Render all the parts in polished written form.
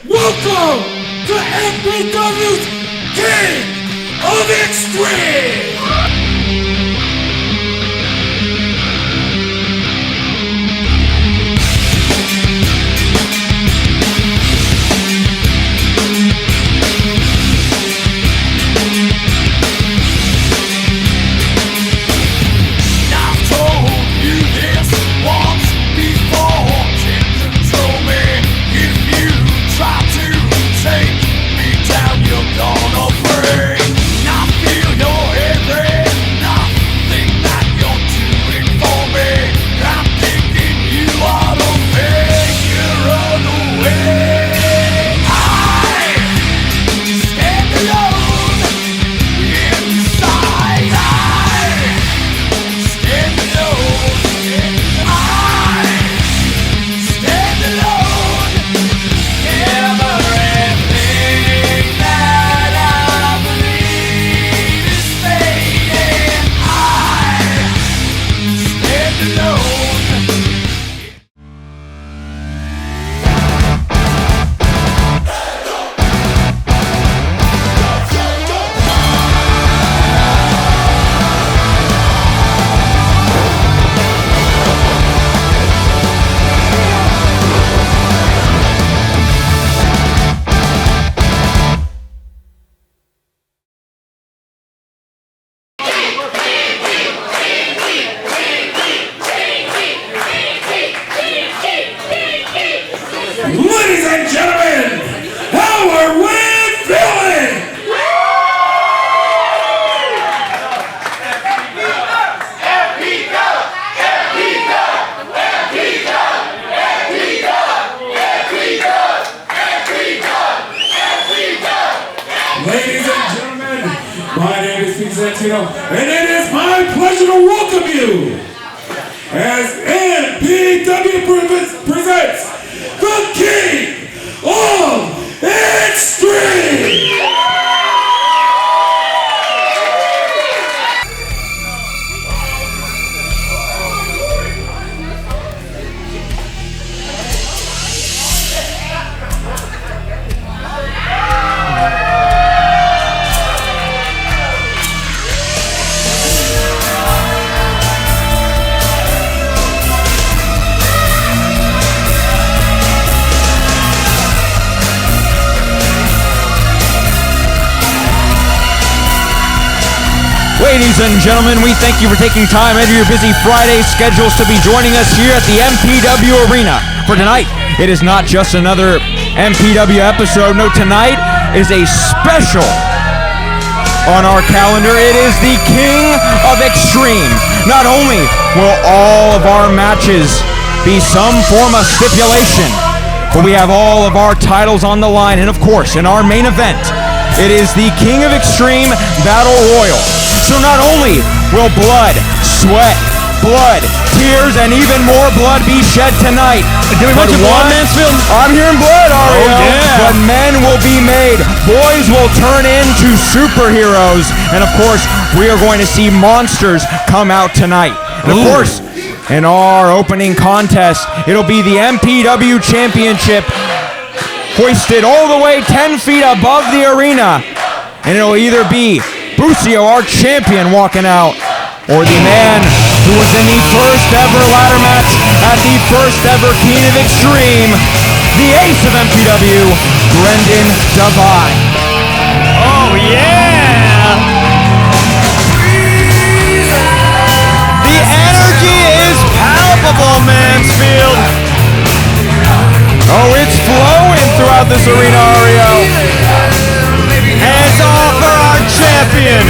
Welcome to MPW's King of Xtreme! Ladies and gentlemen, how are we feeling? Ladies and gentlemen, my name is Pete Santino, and it is my pleasure to welcome you as MPW presents the King of Xtreme! Ladies and gentlemen, we thank you for taking time out of your busy Friday schedules to be joining us here at the MPW Arena. For tonight, it is not just another MPW episode. No, tonight is a special on our calendar. It is the King of Xtreme. Not only will all of our matches be some form of stipulation, but we have all of our titles on the line. And of course, in our main event, it is the King of Xtreme Battle Royal. So not only will blood, sweat, blood, tears, and even more blood be shed tonight. Did we mention blood, Mansfield? I'm hearing blood, Ario. Oh, yeah. But men will be made. Boys will turn into superheroes. And of course, we are going to see monsters come out tonight. And of course, in our opening contest, it'll be the MPW Championship hoisted all the way 10 feet above the arena. And it'll either be Busio, our champion, walking out, or the man who was in the first ever ladder match at the first ever King of Xtreme, the ace of MPW, Brendan Devine. Oh, yeah! The energy is palpable, Mansfield. Oh, it's flowing throughout this arena, Ario. Hands off for our champion.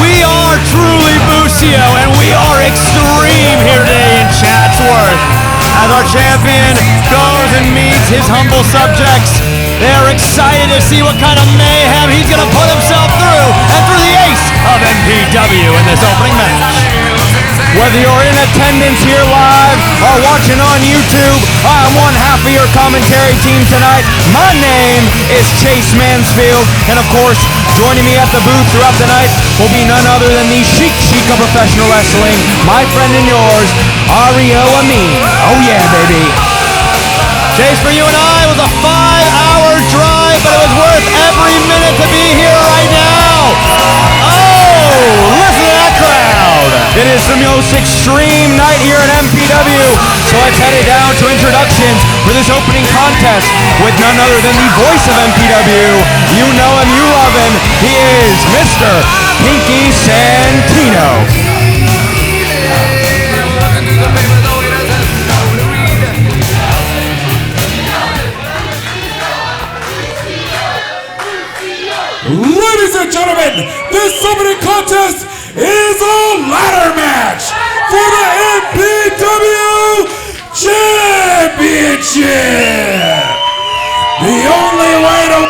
We are truly Busio, and we are extreme here today in Chatsworth. As our champion goes and meets his humble subjects, they're excited to see what kind of mayhem he's going to put himself through, and for the ace of MPW in this opening match. Whether you're in attendance here live or watching on YouTube, I'm one half of your commentary team tonight. My name is Chase Mansfield, and of course, joining me at the booth throughout the night will be none other than the chic of professional wrestling, my friend and yours, Ario Amin. Oh yeah, baby. Chase, for you and I, it was a 5-hour MPW. So let's head it down to introductions for this opening contest with none other than the voice of MPW. You know him, you love him. He is Mr. Pinky Santino. Ladies and gentlemen, this opening contest is a ladder match for the MPW Championship. The only way to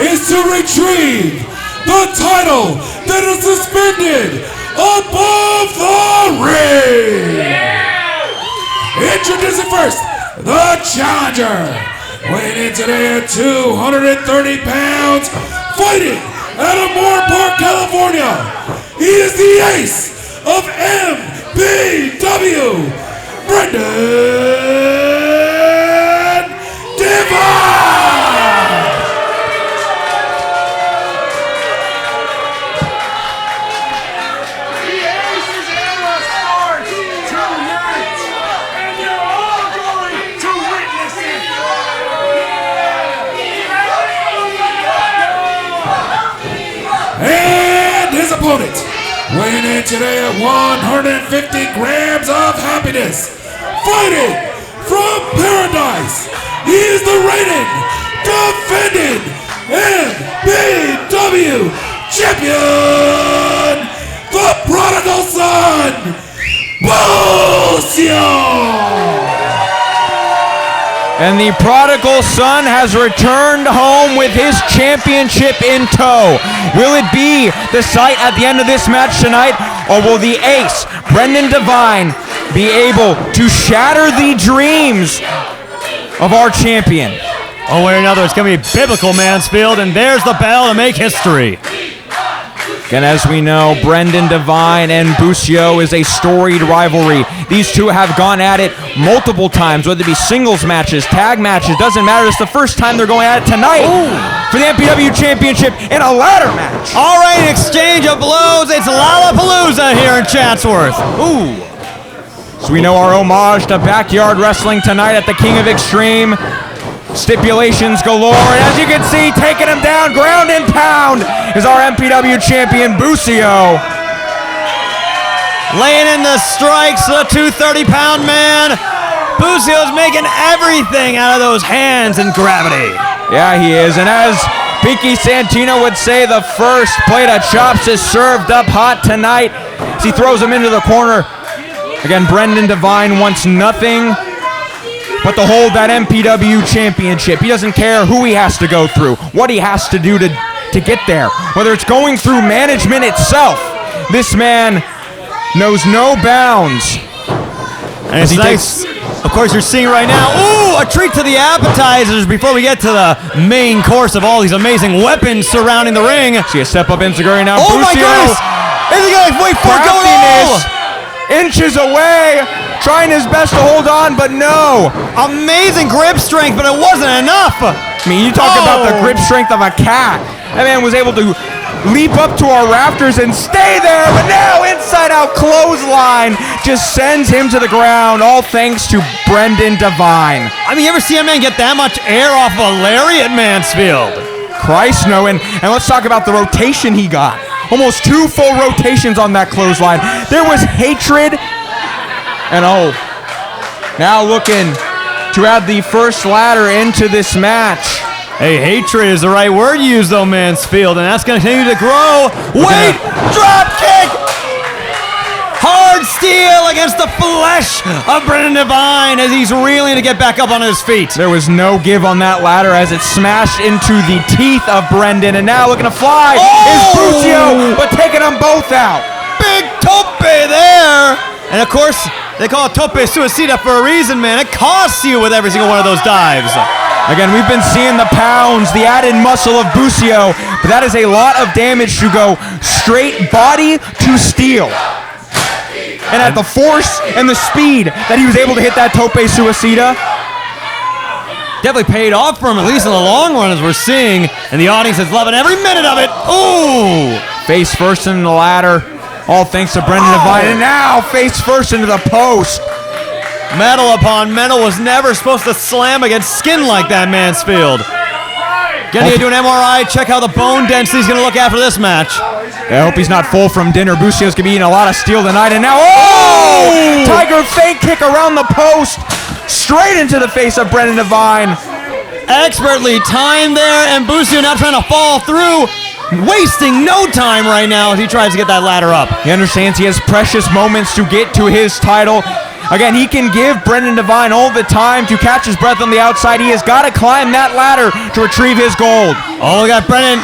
is to retrieve the title that is suspended above the ring. Introducing first, the challenger. Weighing in today at 230 pounds, fighting out of Moore Park, California. He is the ace of MPW, Brendan Divine. The Aces era starts tonight, and you're all going to witness it. And his opponent, weighing in today at 150 grams of happiness, fighting from paradise. He is the reigning, defending MPW champion, the prodigal son, Bucio. And the prodigal son has returned home with his championship in tow. Will it be the sight at the end of this match tonight, or will the ace, Brendan Divine, be able to shatter the dreams of our champion? One way or another, it's going to be biblical, Mansfield, and there's the bell to make history. And as we know, Brendan Divine and Bucio is a storied rivalry. These two have gone at it multiple times, whether it be singles matches, tag matches, doesn't matter. It's the first time they're going at it tonight for the MPW Championship in a ladder match. All right, exchange of blows. It's Lollapalooza here in Chatsworth. Ooh. So we know our homage to backyard wrestling tonight at the King of Xtreme. Stipulations galore, and as you can see, taking him down, ground and pound, is our MPW champion, Bucio. Laying in the strikes, the 230-pound man. Bucio's making everything out of those hands and gravity. Yeah, he is, and as Pinky Santino would say, the first plate of chops is served up hot tonight as he throws him into the corner. Again, Brendan Divine wants nothing but to hold that MPW championship. He doesn't care who he has to go through, what he has to do to get there. Whether it's going through management itself, this man knows no bounds. And it's nice. Of course, you're seeing right now, ooh, a treat to the appetizers before we get to the main course of all these amazing weapons surrounding the ring. See a step up Enziguri now. Oh my goodness! Is he gonna wait for it going all? Inches away, trying his best to hold on, but no. Amazing grip strength, but it wasn't enough. I mean, you talk about the grip strength of a cat. That man was able to leap up to our rafters and stay there, but now inside-out clothesline just sends him to the ground, all thanks to Brendan Divine. I mean, you ever see a man get that much air off of a lariat, Mansfield? Christ, no, and let's talk about the rotation he got. Almost 2 full rotations on that clothesline. There was hatred, and now looking to add the first ladder into this match. Hey, hatred is the right word to use, though, Mansfield, and that's going to continue to grow. Wait! Drop kick! Hard steel against the flesh of Brendan Divine as he's reeling to get back up on his feet. There was no give on that ladder as it smashed into the teeth of Brendan, and now looking to fly is Bucio, but taking them both out. Big tope there! And of course, they call it tope suicida for a reason, man. It costs you with every single one of those dives. Again, we've been seeing the pounds, the added muscle of Bucio, but that is a lot of damage to go straight body to steel. And at the force and the speed that he was able to hit that tope suicida, definitely paid off for him, at least in the long run, as we're seeing. And the audience is loving every minute of it. Ooh! face first in the ladder. All thanks to Brendan Devine. And now face first into the post. Metal upon metal was never supposed to slam against skin like that, Mansfield. Getting into an MRI, check how the bone density is going to look after this match. I hope he's not full from dinner. Busio's going to be eating a lot of steel tonight. And now, oh! Tiger feint kick around the post. Straight into the face of Brendan Devine. Expertly timed there, and Busio now trying to fall through. Wasting no time right now as he tries to get that ladder up. He understands he has precious moments to get to his title. Again, he can give Brendan Devine all the time to catch his breath on the outside. He has got to climb that ladder to retrieve his gold. Oh, we got Brendan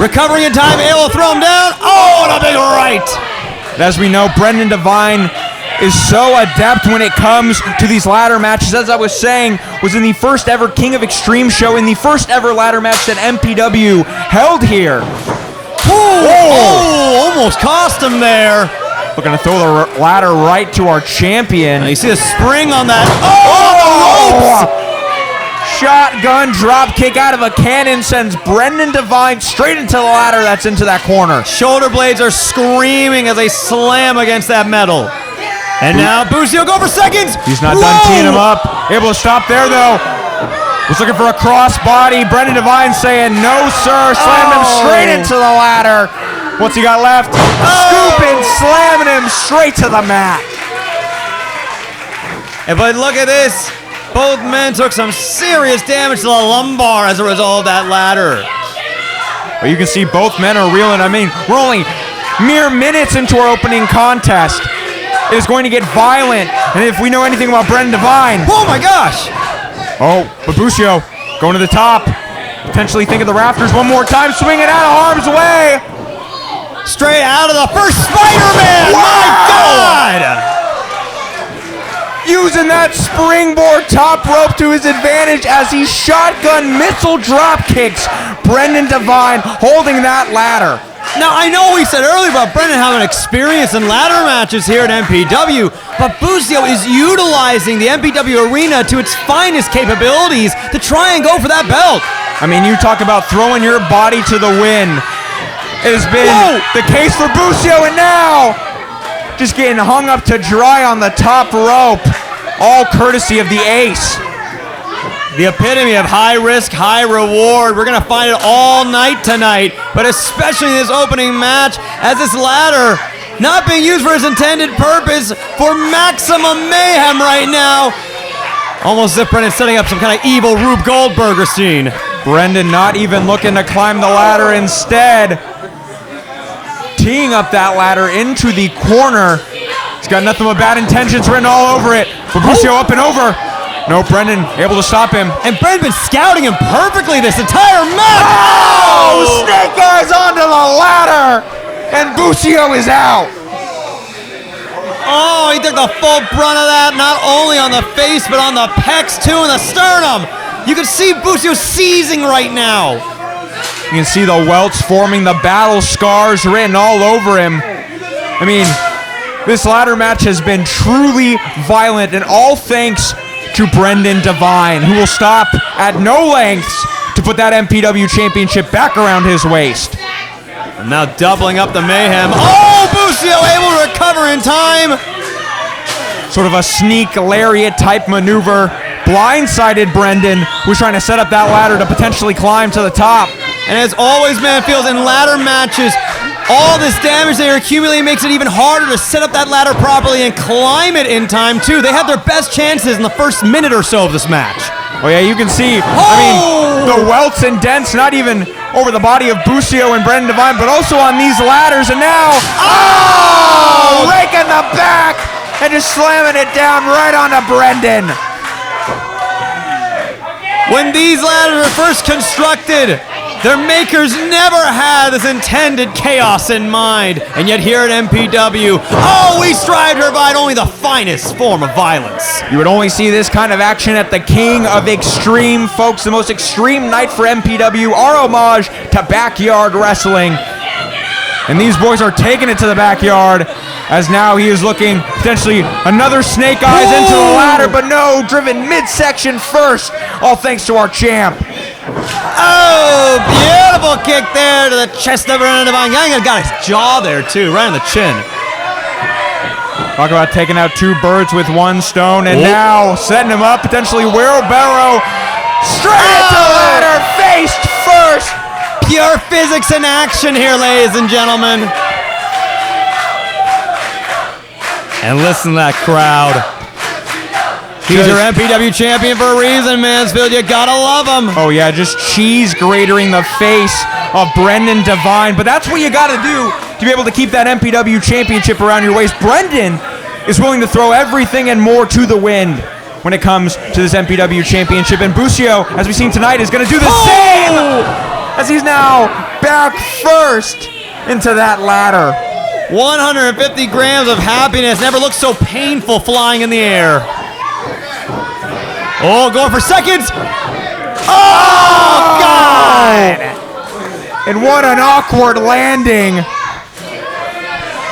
recovering in time, able to throw him down. Oh, and a big right. As we know, Brendan Devine is so adept when it comes to these ladder matches. As I was saying, was in the first ever King of Xtreme show, in the first ever ladder match that MPW held here. Oh, almost cost him there. Looking to throw the ladder right to our champion. You see the spring on that. Oh, Shotgun drop kick out of a cannon sends Brendan Devine straight into the ladder that's into that corner. Shoulder blades are screaming as they slam against that metal. And now Busio go for seconds. He's not done teeing him up. Able to stop there though. Was looking for a cross body. Brendan Devine saying no sir. Slammed him straight into the ladder. What's he got left? Scooping, slamming him straight to the mat. But look at this. Both men took some serious damage to the lumbar as a result of that ladder. Well, you can see both men are reeling. I mean, we're only mere minutes into our opening contest. It is going to get violent. And if we know anything about Brendan Devine. Oh my gosh. Oh, but Busio going to the top. Potentially thinking the rafters one more time. Swinging out of harm's way. Straight out of the first Spider-Man! Wow! My God! Using that springboard top rope to his advantage as he shotgun missile drop kicks Brendan Devine, holding that ladder. Now, I know we said earlier about Brendan having experience in ladder matches here at MPW, but Busio is utilizing the MPW arena to its finest capabilities to try and go for that belt. I mean, you talk about throwing your body to the wind. It has been the case for Busio, and now just getting hung up to dry on the top rope, all courtesy of the ace. The epitome of high risk, high reward. We're going to find it all night tonight, but especially in this opening match, as this ladder not being used for its intended purpose for maximum mayhem right now. Almost as if Brendan's setting up some kind of evil Rube Goldberger scene. Brendan not even looking to climb the ladder, instead teeing up that ladder into the corner. He's got nothing but bad intentions written all over it. Busio up and over. No, Brendan able to stop him. And Brendan's been scouting him perfectly this entire match. Oh! Snake eyes onto the ladder, and Busio is out. Oh, he took the full brunt of that, not only on the face, but on the pecs too, and the sternum. You can see Busio seizing right now. You can see the welts forming, the battle scars written all over him. I mean, this ladder match has been truly violent, and all thanks to Brendan Devine, who will stop at no lengths to put that MPW championship back around his waist. And now doubling up the mayhem. Oh, Busio able to recover in time. Sort of a sneak lariat type maneuver. Blindsided Brendan, who's trying to set up that ladder to potentially climb to the top. And as always, Manfield, in ladder matches, all this damage they are accumulating makes it even harder to set up that ladder properly and climb it in time, too. They have their best chances in the first minute or so of this match. Oh, yeah, you can see, I mean, the welts and dents, not even over the body of Busio and Brendan Devine, but also on these ladders, and now, raking the back and just slamming it down right onto Brendan. When these ladders were first constructed, their makers never had this intended chaos in mind. And yet here at MPW, we strive to provide only the finest form of violence. You would only see this kind of action at the King of Xtreme, folks. The most extreme night for MPW, our homage to backyard wrestling. And these boys are taking it to the backyard, as now he is looking potentially another snake eyes into the ladder, but no, driven midsection first, all thanks to our champ. Oh, beautiful kick there to the chest of Brendan Devine. Young got his jaw there too, right on the chin. Talk about taking out 2 birds with 1 stone, and now setting him up, potentially wheelbarrow straight into the ladder, face first. Pure physics in action here, ladies and gentlemen. And listen to that crowd. He's your MPW champion for a reason, Mansfield. You gotta love him. Oh yeah, just cheese gratering the face of Brendan Devine. But that's what you gotta do to be able to keep that MPW championship around your waist. Brendan is willing to throw everything and more to the wind when it comes to this MPW championship. And Busio, as we've seen tonight, is gonna do the same as he's now back first into that ladder. 150 grams of happiness. Never looked so painful flying in the air. Oh, going for seconds. Oh, God! And what an awkward landing.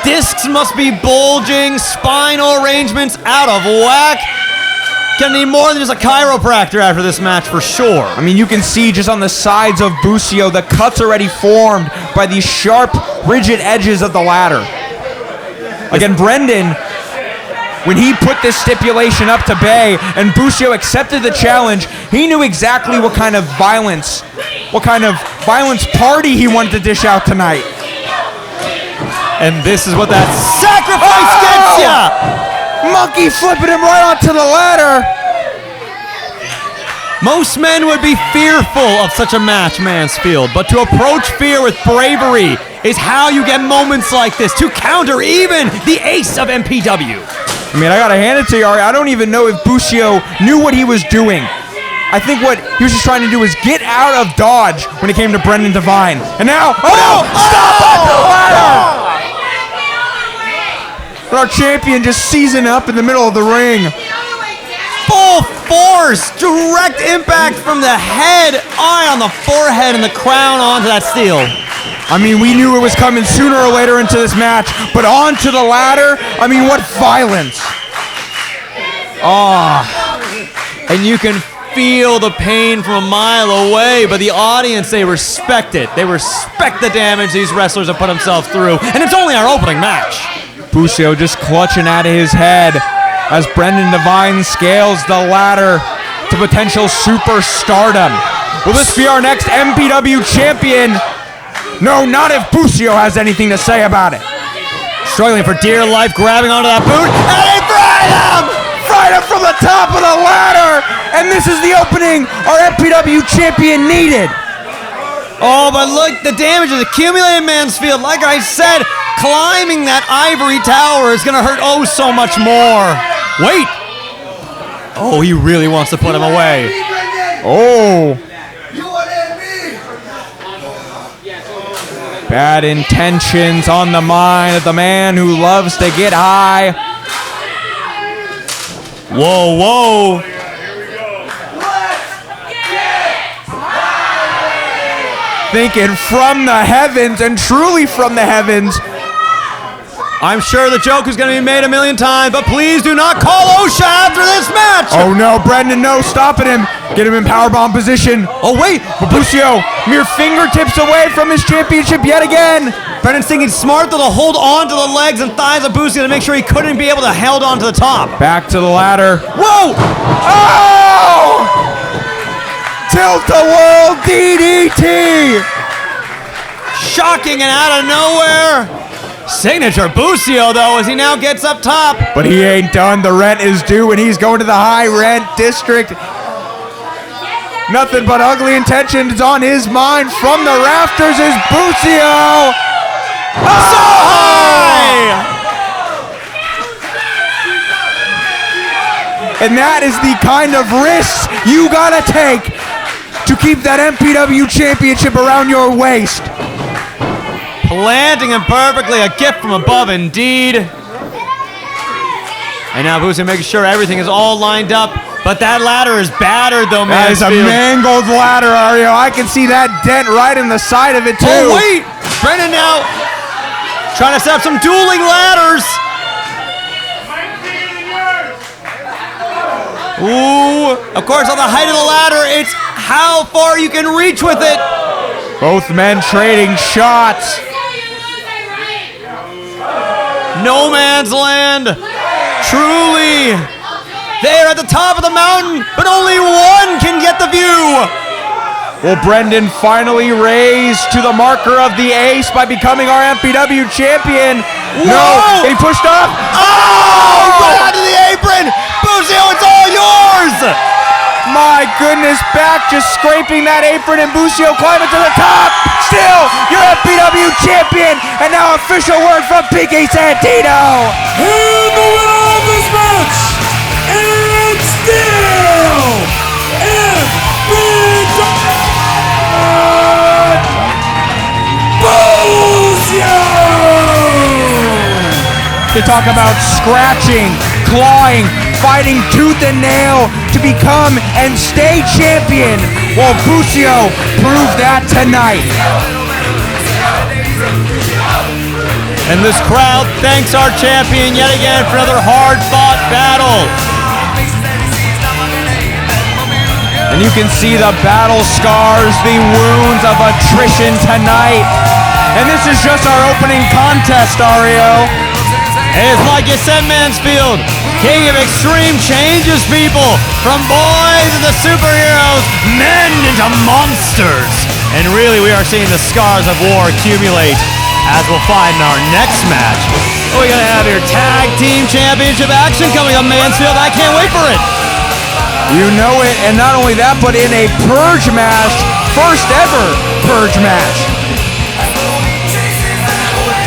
Discs must be bulging, spinal arrangements out of whack. Gonna need more than just a chiropractor after this match for sure. I mean, you can see just on the sides of Busio, the cuts already formed by these sharp, rigid edges of the ladder. Again, Brendan, when he put this stipulation up to bay and Busio accepted the challenge, he knew exactly what kind of violence party he wanted to dish out tonight. And this is what that sacrifice gets ya! Monkey flipping him right onto the ladder. Most men would be fearful of such a match, Mansfield, but to approach fear with bravery is how you get moments like this, to counter even the ace of MPW. I mean, I gotta hand it to you, Ari. I don't even know if Busio knew what he was doing. I think what he was just trying to do was get out of dodge when it came to Brendan Devine. And now, stop on the ladder! But our champion just seizing up in the middle of the ring. Full force, direct impact from the head, eye on the forehead, and the crown onto that steel. I mean, we knew it was coming sooner or later into this match, but onto the ladder, I mean, what violence. And you can feel the pain from a mile away, but the audience, they respect it. They respect the damage these wrestlers have put themselves through, and it's only our opening match. Busio just clutching out of his head as Brendan Devine scales the ladder to potential superstardom. Will this be our next MPW champion? No, not if Busio has anything to say about it. Struggling for dear life, grabbing onto that boot, and he fried him! Fried him from the top of the ladder! And this is the opening our MPW champion needed. Oh, but look, the damage is accumulated, Mansfield. Like I said, climbing that ivory tower is going to hurt oh so much more. Wait. Oh, he really wants to put him away. Oh. Bad intentions on the mind of the man who loves to get high. Whoa, whoa. Thinking from the heavens, and truly from the heavens. I'm sure the joke is going to be made a million times, but please do not call OSHA after this match. Oh no, Brendan, no, stopping him. Get him in powerbomb position. Oh wait, Busio, mere fingertips away from his championship yet again. Brendan's thinking smart to hold on to the legs and thighs of Busio to make sure he couldn't be able to hold on to the top. Back to the ladder. Whoa! Oh! Tilt-a-whirl DDT! Shocking and out of nowhere. Signature Busio, though, as he now gets up top. But he ain't done. The rent is due, and he's going to the high rent district. Nothing but ugly intentions on his mind. From the rafters is Busio. So high! And that is the kind of risks you gotta take to keep that MPW championship around your waist. Planting him perfectly, a gift from above indeed. And now Busio making sure everything is all lined up, but that ladder is battered though, man. That is a mangled ladder, Ario. I can see that dent right in the side of it too. Oh wait, Brendan now trying to set up some dueling ladders. Ooh, of course on the height of the ladder, it's how far you can reach with it. Both men trading shots. No man's land. Truly. They're at the top of the mountain, but only one can get the view. Will Brendan finally raise to the marker of the ace by becoming our MPW champion? Whoa! No, and he pushed off. Oh! Right onto the apron. Busio, it's all yours. My goodness, back just scraping that apron and Busio climbing to the top. Still, your MPW champion, and now official word from Pinky Santino. And the winner of this match, and still MPW Busio! To talk about scratching, clawing, fighting tooth and nail to become and stay champion. Well, Busio proved that tonight. And this crowd thanks our champion yet again for another hard-fought battle. And you can see the battle scars, the wounds of attrition tonight. And this is just our opening contest, Ario. It's like you said, Mansfield. King of Xtreme changes people from boys into superheroes, men into monsters. And really, we are seeing the scars of war accumulate, as we'll find in our next match. We're going to have your Tag Team Championship action coming up, Mansfield. I can't wait for it. You know it, and not only that, but in a purge match, first ever purge match.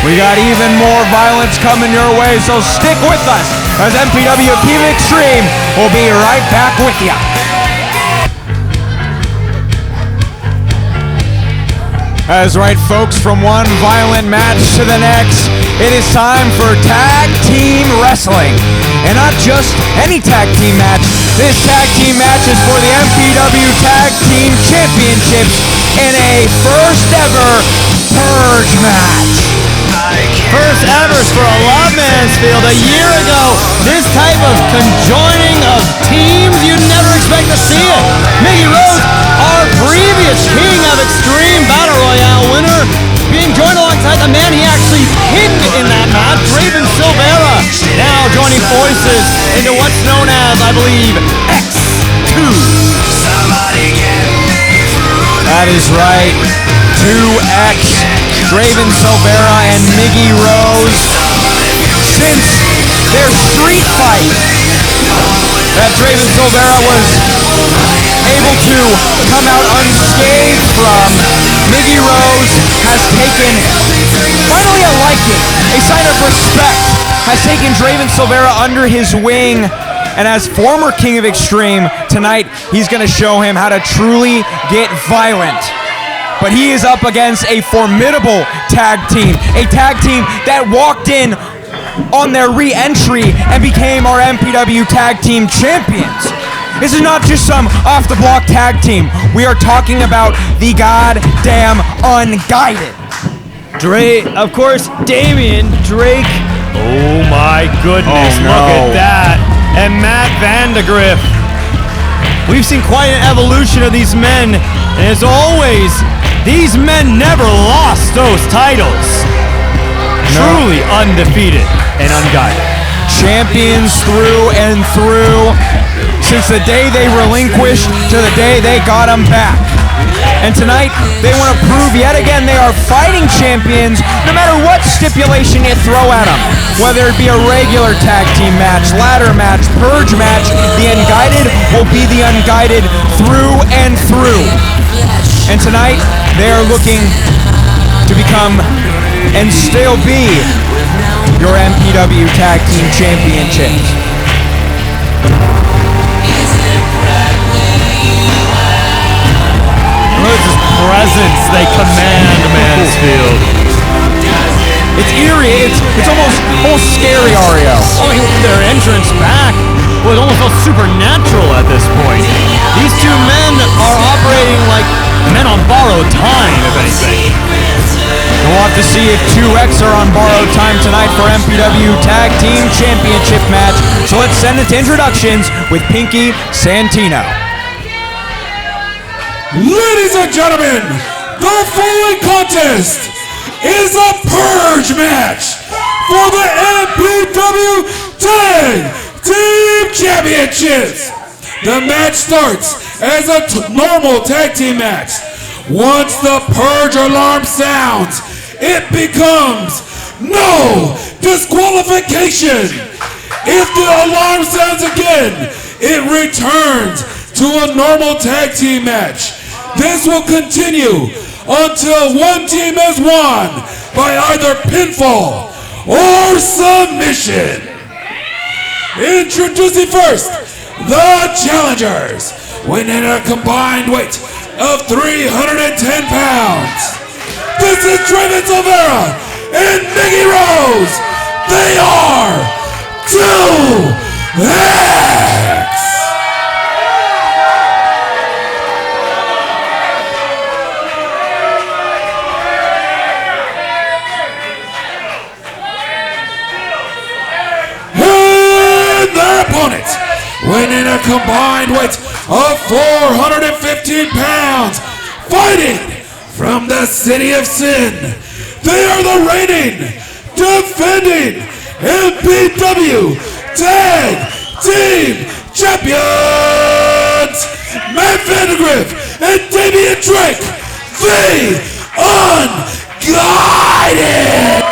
We got even more violence coming your way, so stick with us as MPW Team Xtreme will be right back with you. That's right, folks, from one violent match to the next, it is time for Tag Team Wrestling. And not just any tag team match, this tag team match is for the MPW Tag Team Championships in a first ever purge match. First ever for a lot, Mansfield. A year ago, this type of conjoining of teams, you'd never expect to see it. Mickey Rose, our previous King of Xtreme Battle Royale winner, being joined alongside the man he actually pinned in that match, Raven Silvera, now joining forces into what's known as, I believe, X2. That is right, 2X. Draven Silvera and Miggy Rose, since their street fight that Draven Silvera was able to come out unscathed from, Miggy Rose has taken finally a liking, a sign of respect, has taken Draven Silvera under his wing. And as former King of Xtreme, tonight he's going to show him how to truly get violent. But he is up against a formidable tag team, a tag team that walked in on their re-entry and became our MPW Tag Team Champions. This is not just some off-the-block tag team. We are talking about the goddamn Unguided. Of course, Damian Drake. Oh my goodness, Oh, no. Look at that. And Matt Vandegrift. We've seen quite an evolution of these men, and as always, these men never lost those titles. No. Truly undefeated and unguided. Champions through and through, since the day they relinquished to the day they got them back. And tonight, they want to prove yet again they are fighting champions no matter what stipulation you throw at them. Whether it be a regular tag team match, ladder match, purge match, the Unguided will be the Unguided through and through. And tonight, they are looking to become and still be your MPW Tag Team Championships. Look at this presence they command, Mansfield. It's eerie. It's almost scary, Ario. I mean, their entrance back was almost felt supernatural at this point. These two men are operating like men on borrowed time, if anything. And we'll have to see if 2X are on borrowed time tonight for MPW Tag Team Championship match. So let's send it to introductions with Pinky Santino. Ladies and gentlemen, the following contest is a purge match for the MPW Tag Team Championships. The match starts as a normal tag team match. Once the purge alarm sounds, it becomes no disqualification. If the alarm sounds again, it returns to a normal tag team match. This will continue until one team has won by either pinfall or submission. Introducing first, the challengers, weighing a combined weight of 310 pounds. This is Draven Silvera and Mickey Rose. They are 2X. Opponents, winning a combined weight of 415 pounds, fighting from the City of Sin. They are the reigning, defending MPW Tag Team Champions, Matt Vandergriff and Damian Drake, the Unguided.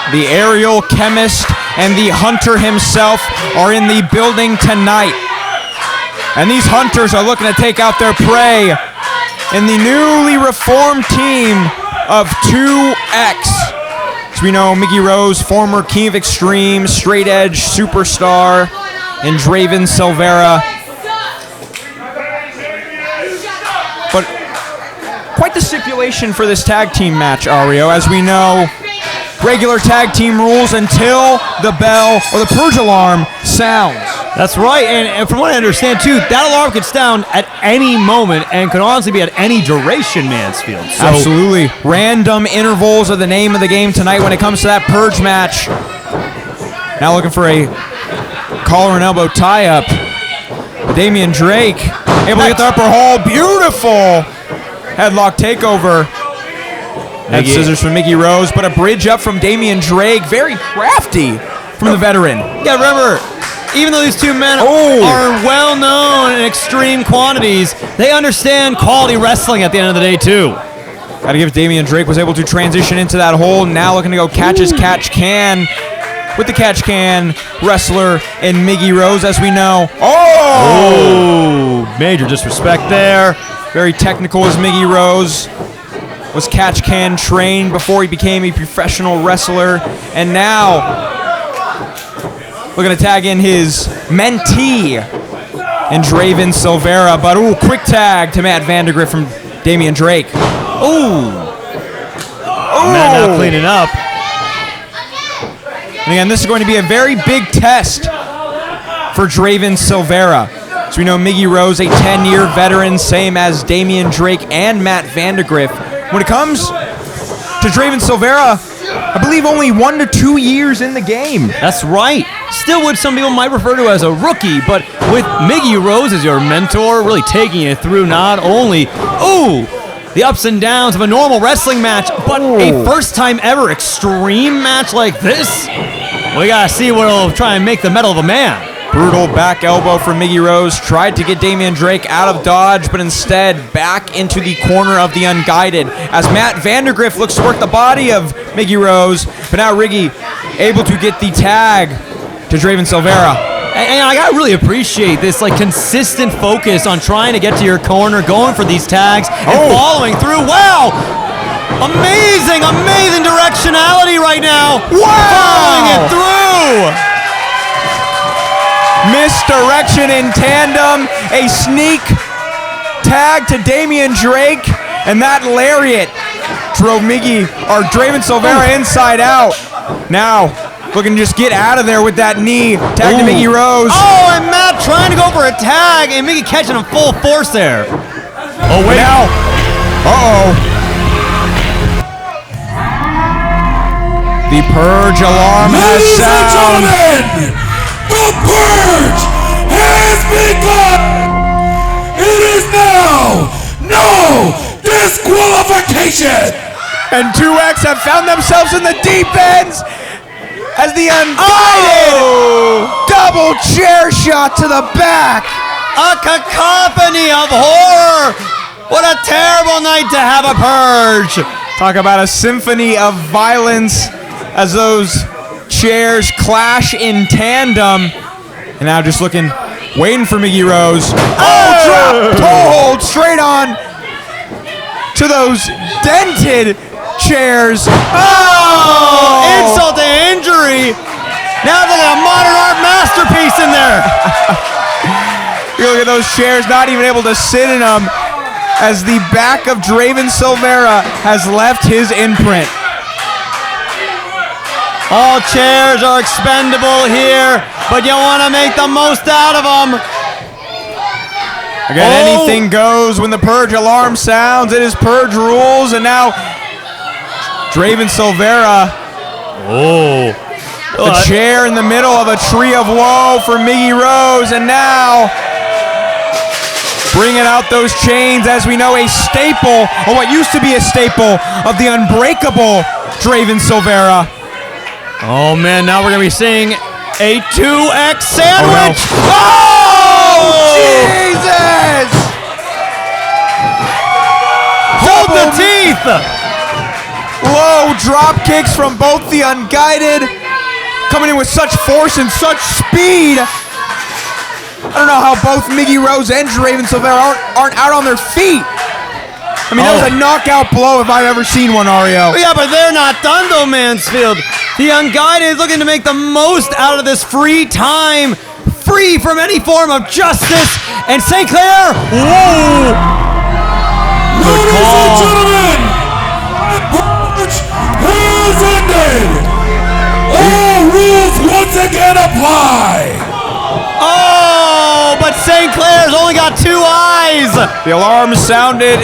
The aerial chemist and the hunter himself are in the building tonight. And these hunters are looking to take out their prey in the newly reformed team of 2X. As we know, Mickey Rose, former King of Xtreme, straight edge superstar, and Draven Silvera. But quite the stipulation for this tag team match, Ario, as we know. Regular tag team rules until the bell or the purge alarm sounds. That's right, and from what I understand too, that alarm could sound at any moment and could honestly be at any duration, Mansfield. So absolutely. Random intervals are the name of the game tonight when it comes to that purge match. Now looking for a collar and elbow tie-up. Damian Drake able to get the upper hold. Beautiful headlock takeover. Head scissors from Mickey Rose, but a bridge up from Damian Drake. Very crafty from the veteran. Yeah, remember, even though these two men are well known in extreme quantities, they understand quality wrestling at the end of the day too. Got to give Damian Drake was able to transition into that hold. Now looking to go catch as catch can with the catch can wrestler and Mickey Rose, as we know. Oh, major disrespect there. Very technical as Mickey Rose. Was catch can trained before he became a professional wrestler, and now looking to tag in his mentee and Draven Silvera, but quick tag to Matt Vandergriff from Damian Drake. Matt now cleaning up. And again, this is going to be a very big test for Draven Silvera. So we know Mickey Rose, a 10-year veteran, same as Damian Drake and Matt Vandergriff. When it comes to Draven Silvera, I believe only 1 to 2 years in the game. That's right. Still what some people might refer to as a rookie, but with Mickey Rose as your mentor, really taking it through not only, the ups and downs of a normal wrestling match, but a first-time ever extreme match like this. We gotta see what'll try and make the metal of a man. Brutal back elbow from Mickey Rose. Tried to get Damian Drake out of dodge, but instead back into the corner of the Unguided as Matt Vandergriff looks to work the body of Mickey Rose. But now Riggy able to get the tag to Draven Silvera. And I gotta really appreciate this consistent focus on trying to get to your corner, going for these tags, and following through. Wow! Amazing directionality right now. Wow! Following it through. Misdirection in tandem, a sneak tag to Damian Drake, and that lariat drove Draven Silvera inside out. Now, looking to just get out of there with that knee, tag to Mickey Rose. And Matt trying to go for a tag, and Mickey catching him full force there. Oh, wait. Now, the purge alarm has sound. The purge has begun! It is now no disqualification! And 2X have found themselves in the deep ends as the unguided double chair shot to the back. A cacophony of horror. What a terrible night to have a purge. Talk about a symphony of violence as those chairs clash in tandem. And now just waiting for Miggy Rose. Oh, drop toe hold straight on to those dented chairs. Oh! Insult to injury. Now there's a modern art masterpiece in there. You look at those chairs, not even able to sit in them, as the back of Draven Silvera has left his imprint. All chairs are expendable here, but you want to make the most out of them. Again, anything goes when the purge alarm sounds. It is purge rules, and now Draven Silvera. The chair in the middle of a tree of woe for Miggy Rose, and now bringing out those chains, as we know, a staple, or what used to be a staple, of the unbreakable Draven Silvera. Oh man, now we're going to be seeing a 2X sandwich. Oh, Jesus! Hold the teeth! Low drop kicks from both the unguided, coming in with such force and such speed. I don't know how both Miggy Rose and Draven Silvera aren't out on their feet. I mean, that was a knockout blow if I've ever seen one, Ario. Yeah, but they're not done though, Mansfield. The unguided is looking to make the most out of this free time, free from any form of justice. And St. Clair, whoa! Ladies and gentlemen, the purge has ended! All rules once again apply! Oh, but St. Clair's only got 2 eyes. The alarm sounded.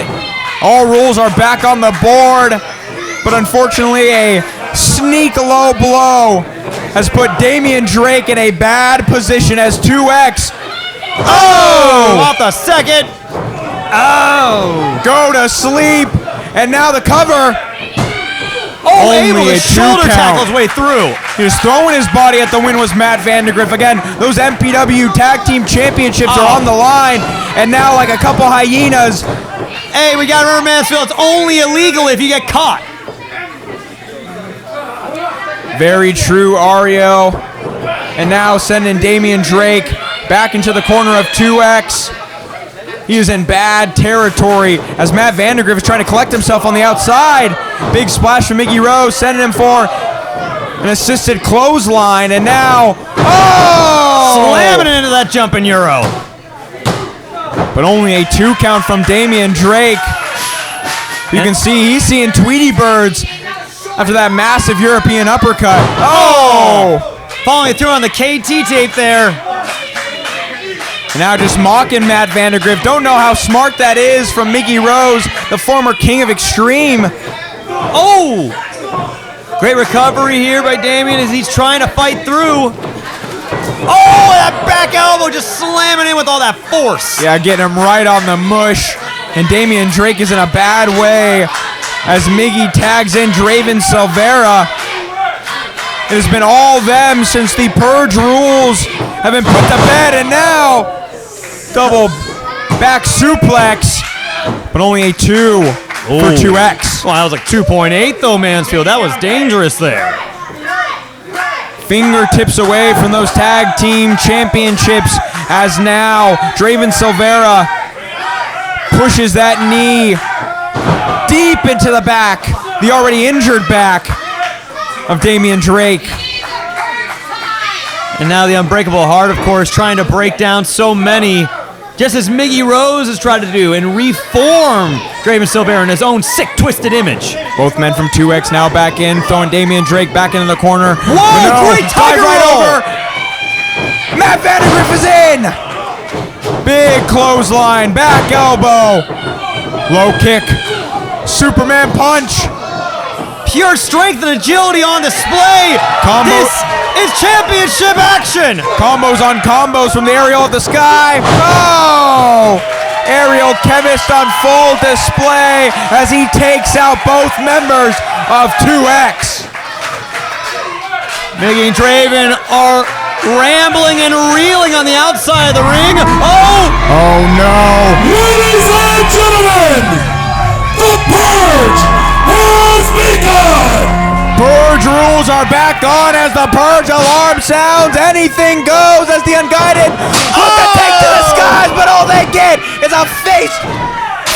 All rules are back on the board. But unfortunately, a sneak low blow has put Damian Drake in a bad position as 2X. Oh! Off the second. Oh! Go to sleep. And now the cover. Oh, Only able to a 2 shoulder count. tackle his way through. He was throwing his body at the win was Matt Vandergriff. Again, those MPW Tag Team Championships are on the line. And now, like a couple hyenas. Hey, we gotta remember, Mansfield, it's only illegal if you get caught. Very true, Ario. And now sending Damian Drake back into the corner of 2X. He is in bad territory as Matt Vandergriff is trying to collect himself on the outside. Big splash from Miggy Rose, sending him for an assisted clothesline. And now, Slamming it into that jumping Euro. But only a 2 count from Damian Drake. You can see he's seeing Tweety birds after that massive European uppercut. Following through on the KT tape there. And now just mocking Matt Vandergriff. Don't know how smart that is from Miggy Rose, the former king of Xtreme. Oh! Great recovery here by Damian as he's trying to fight through. Oh, that back elbow just slamming in with all that force. Yeah, getting him right on the mush. And Damian Drake is in a bad way as Miggy tags in Draven Silvera. It has been all them since the purge rules have been put to bed, and now double back suplex, but only a 2 for 2X. Well, that was like 2.8 though, Mansfield. That was dangerous there. Fingertips away from those tag team championships as now Draven Silvera pushes that knee deep into the back, the already injured back of Damian Drake. And now the Unbreakable Heart, of course, trying to break down so many, just as Miggy Rose has tried to do, and reform Draven Silvera in his own sick, twisted image. Both men from 2X now back in, throwing Damian Drake back into the corner. Whoa, great tiger dive right roll! over. Matt Vandergriff is in. Big clothesline, back elbow. Low kick, Superman punch. pure strength and agility on display. Combo. This is championship action. Combos on combos from the aerial of the sky. Oh! Aerial chemist on full display as he takes out both members of 2X. Miggy and Draven are rambling and reeling on the outside of the ring. Oh! Oh no! Ladies and gentlemen, the purge has begun! Purge rules are back on as the purge alarm sounds. Anything goes as the unguided look to take to the skies, but all they get is a face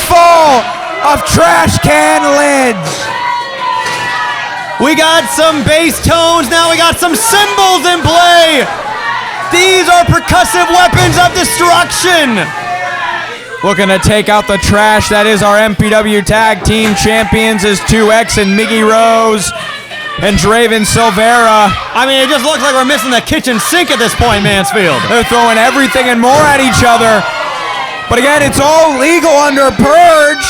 full of trash can lids. We got some bass tones, now we got some cymbals in play. These are percussive weapons of destruction. Looking to take out the trash that is our MPW Tag Team Champions is 2X and Miggy Rose and Draven Silvera. I mean, it just looks like we're missing the kitchen sink at this point, Mansfield. They're throwing everything and more at each other. But again, it's all legal under Purge.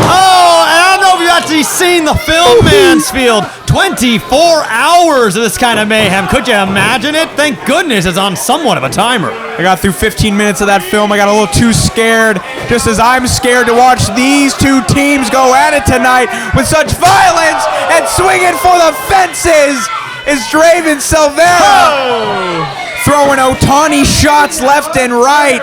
Oh, and I don't know if you've actually seen the film, Mansfield. 24 hours of this kind of mayhem. Could you imagine it? Thank goodness it's on somewhat of a timer. I got through 15 minutes of that film. I got a little too scared, just as I'm scared to watch these two teams go at it tonight with such violence and swinging for the fences is Draven Silvera. Throwing Otani shots left and right.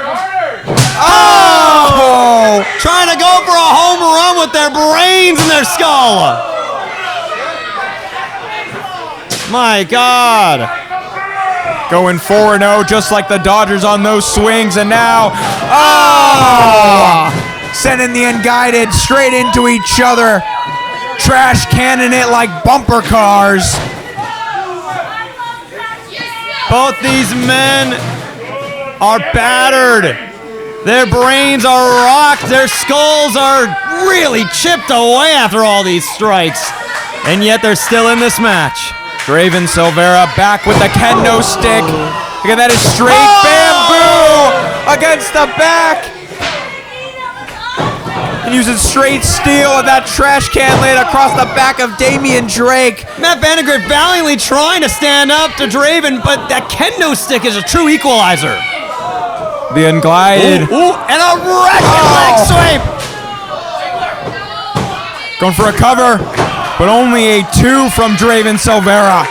Oh! Trying to go for a home run with their brains in their skull. My God. Going 4-0 just like the Dodgers on those swings, and now, oh! Sending the unguided straight into each other. Trash canning it like bumper cars. Both these men are battered. Their brains are rocked. Their skulls are really chipped away after all these strikes. And yet they're still in this match. Draven Silvera back with the kendo stick. Look at that, is straight bamboo against the back. And using straight steel of that trash can lid across the back of Damian Drake. Matt Vandergrift valiantly trying to stand up to Draven, but that kendo stick is a true equalizer. The unglided. Ooh, and a wrecking leg sweep. Going for a cover, but only a 2 from Draven Silvera.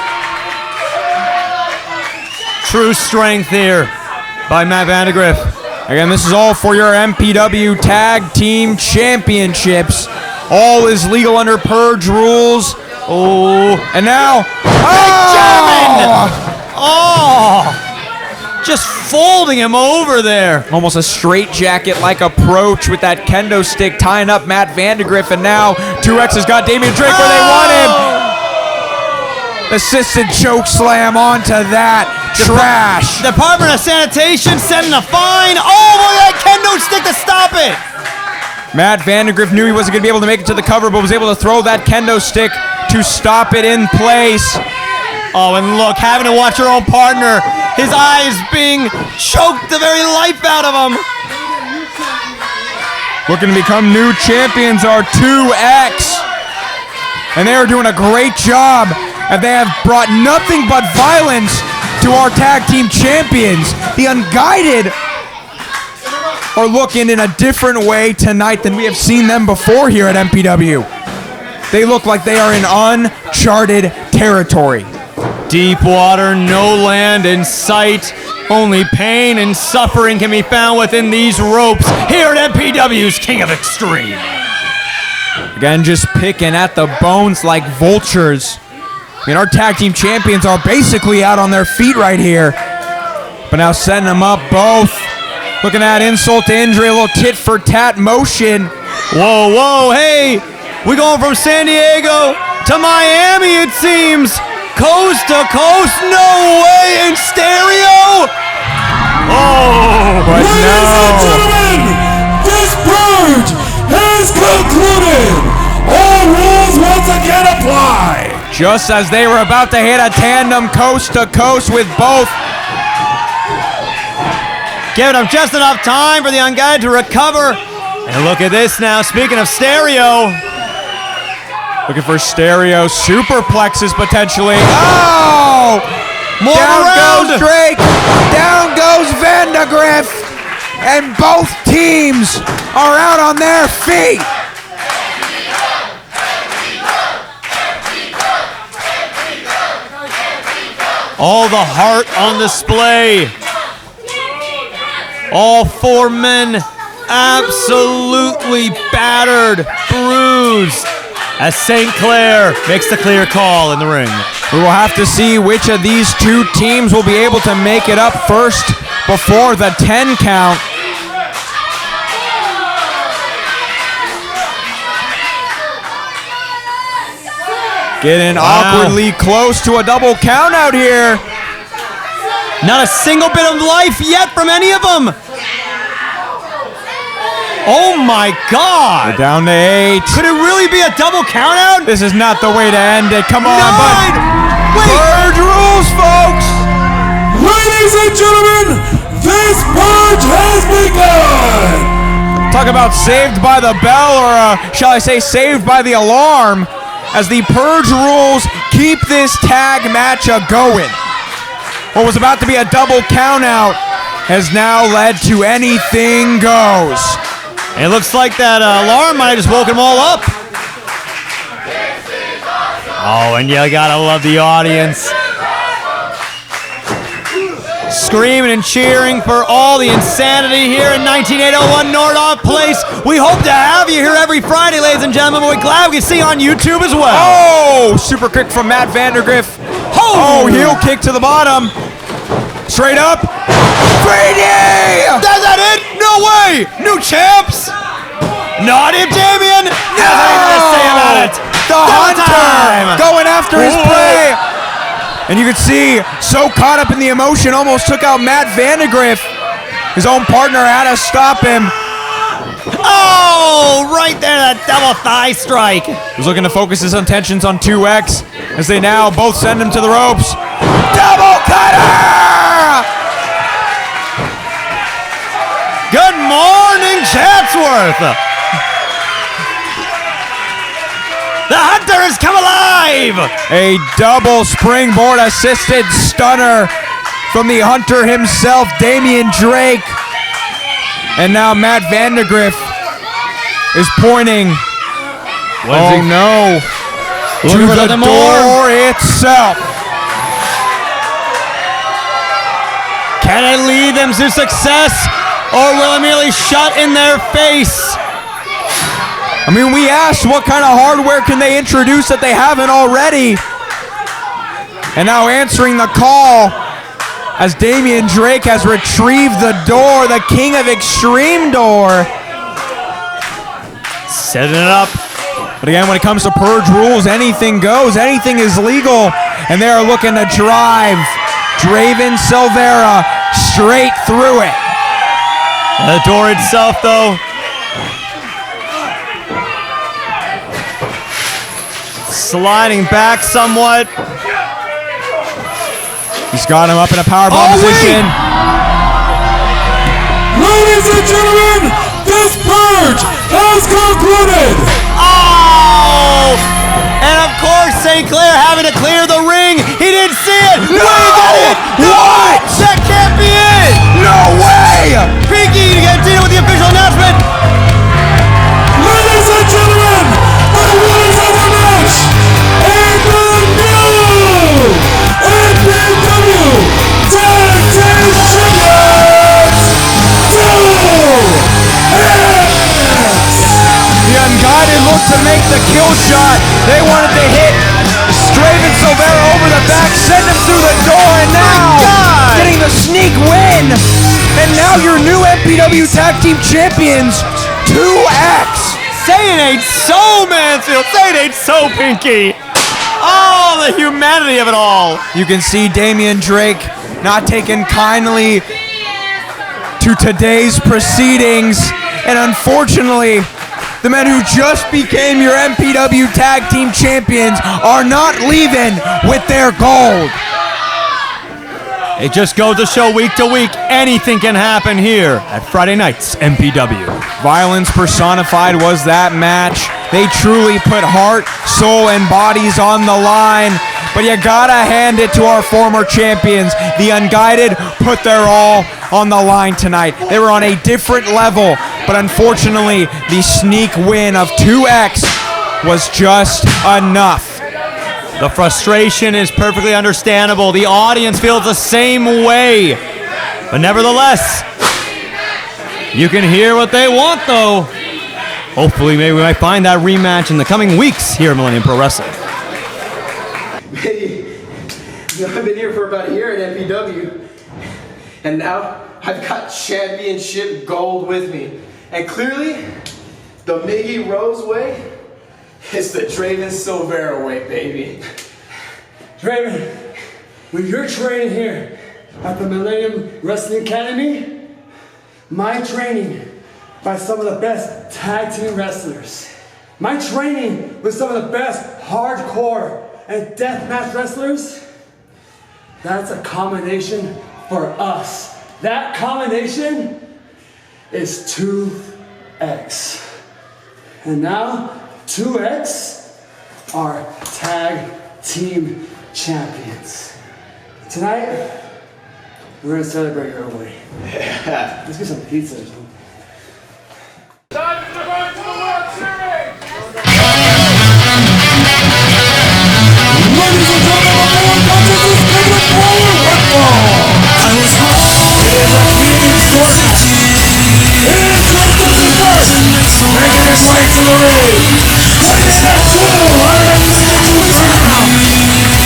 True strength here by Matt Vandergrift. Again, this is all for your MPW Tag Team Championships. All is legal under Purge rules. Oh, and now, German! Oh! Just folding him over there. Almost a straitjacket-like approach with that kendo stick tying up Matt Vandergrift, and now 2X has got Damian Drake where they want him. Assisted choke slam onto that trash. Department of Sanitation setting a fine. Oh, boy, that kendo stick to stop it. Matt Vandergrift knew he wasn't going to be able to make it to the cover, but was able to throw that kendo stick to stop it in place. Oh, and look, having to watch your own partner, his eyes being choked the very life out of him. Looking to become new champions are 2X. And they are doing a great job, and they have brought nothing but violence to our tag team champions. The unguided are looking in a different way tonight than we have seen them before here at MPW. They look like they are in uncharted territory. Deep water, no land in sight. Only pain and suffering can be found within these ropes here at MPW's King of Xtreme. Again, just picking at the bones like vultures. I mean, our tag team champions are basically out on their feet right here. But now setting them up both. Looking at insult to injury, a little tit for tat motion. Whoa, whoa, hey! We're going from San Diego to Miami, it seems. Coast to coast, no way, in stereo! Oh, but Ladies and gentlemen, this purge has concluded. All rules once again apply. Just as they were about to hit a tandem coast to coast with both. Giving them just enough time for the unguided to recover. And look at this now, speaking of stereo. Looking for stereo superplexes potentially. Oh! More Down around. goes Drake. Down goes Vandegrift. And both teams are out on their feet. All the heart on display. All 4 men absolutely battered, bruised, as St. Clair makes the clear call in the ring. We will have to see which of these 2 teams will be able to make it up first before the 10 count. Getting awkwardly close to a double count out here. Not a single bit of life yet from any of them. Oh my God. We're down to 8. Could it really be a double count out? This is not the way to end it. Come on, 9. but Wait. purge rules, folks. Ladies and gentlemen, this purge has begun! Talk about saved by the bell, or shall I say saved by the alarm, as the purge rules keep this tag match a-going. What was about to be a double countout has now led to anything goes. It looks like that alarm might have just woken them all up. Oh, and you gotta love the audience. Screaming and cheering for all the insanity here in 19801 Nordoff Place. We hope to have you here every Friday, ladies and gentlemen. We're glad we can see you on YouTube as well. Oh, super kick from Matt Vandegrift. Oh, heel kick to the bottom. Straight up. 3D! Is that it? No way! New champs! Not him, Damien! No! Nothing to say about it! The Double Hunter time! going after his Ooh. prey. And you can see, so caught up in the emotion, almost took out Matt Vandegrift. His own partner had to stop him. Oh, right there, that double thigh strike. He's looking to focus his intentions on 2X as they now both send him to the ropes. Double cutter! Good morning, Chatsworth. The Hunter has come alive. A double springboard assisted stunner from the Hunter himself, Damian Drake. And now Matt Vandegrift is pointing. What does he know? To Looking for the something door itself. Can it lead them to success, or will it merely shut in their face? I mean, we asked what kind of hardware can they introduce that they haven't already. And now answering the call as Damian Drake has retrieved the door, the king of Xtreme door. Setting it up. But again, when it comes to purge rules, anything goes, anything is legal. And they are looking to drive Draven Silvera straight through it. The door itself, though, sliding back somewhat. He's got him up in a powerbomb position. Ladies and gentlemen, this purge has concluded! Oh! And of course, St. Clair having to clear the ring. He didn't see it. No! Wait, got it. What? That can't be it. No way! Pinky to get Dino with the official announcement. Ladies and gentlemen, the winners of the match and the new MPW Tag Team Champions, 2X! The Unguided looked to make the kill shot. They wanted to hit Draven Silvera over the back, send him through the door, and now God! getting the sneak win. And now your new MPW Tag Team Champions, 2X. Say it ain't so, Mansfield. Say it ain't so, Pinky. Oh, the humanity of it all. You can see Damian Drake not taking kindly to today's proceedings. And unfortunately, the men who just became your MPW Tag Team Champions are not leaving with their gold. It just goes to show week to week, anything can happen here at Friday night's MPW. Violence personified was that match. They truly put heart, soul, and bodies on the line. But you gotta hand it to our former champions. The Unguided put their all on the line tonight. They were on a different level, but unfortunately, the sneak win of 2X was just enough. The frustration is perfectly understandable. The audience feels the same way. But nevertheless, you can hear what they want, though. Hopefully, maybe we might find that rematch in the coming weeks here at Millennium Pro Wrestling. I've been here for about a year at MPW, and now I've got championship gold with me. And clearly, the Miggy Rose way is the Draven Silvera way, baby. Draven, when you're training here at the Millennium Wrestling Academy, my training by some of the best tag team wrestlers, my training with some of the best hardcore and deathmatch wrestlers, that's a combination for us. That combination is 2X. And now, 2X are tag team champions. Tonight, we're gonna celebrate your way. Yeah. Let's get some pizza or something. Time to run to the World Series! Ladies and gentlemen, welcome to this segment of Brawl. I was home. It is a Phoenix Gordon. It is Heartless Kings making his way to the ring. Weighing in at 252 pounds.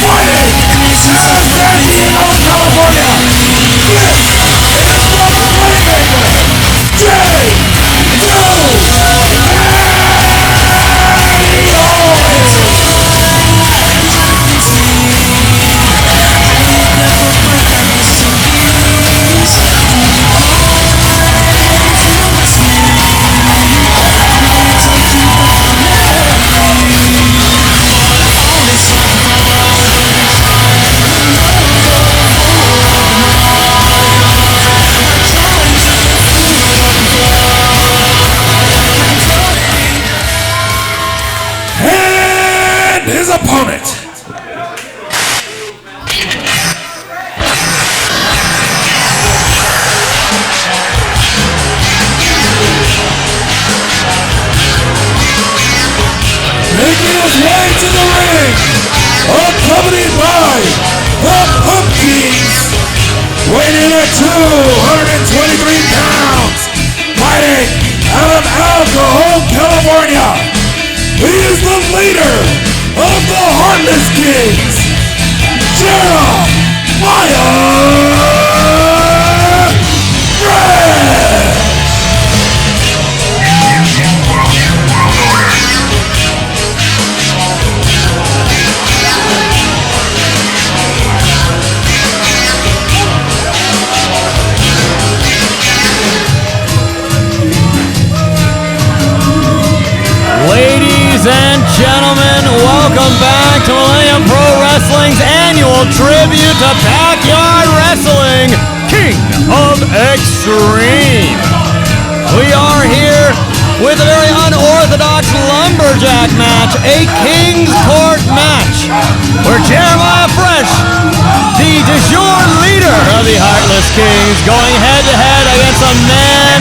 Fighting out of San Diego, California. This is the Playmaker, his opponent. Making his way to the ring, accompanied by the Pumpkins, weighing in at 223 pounds, fighting out of El Cajon, California. He is the leader of the Heartless Kings, Jeremiah. Ladies and gentlemen, welcome back to Millennium Pro Wrestling's annual tribute to Backyard Wrestling, King of Xtreme. We are here with a very unorthodox lumberjack match, a King's Court match, where Jeremiah Fresh, the de jure leader of the Heartless Kings, going head-to-head against a man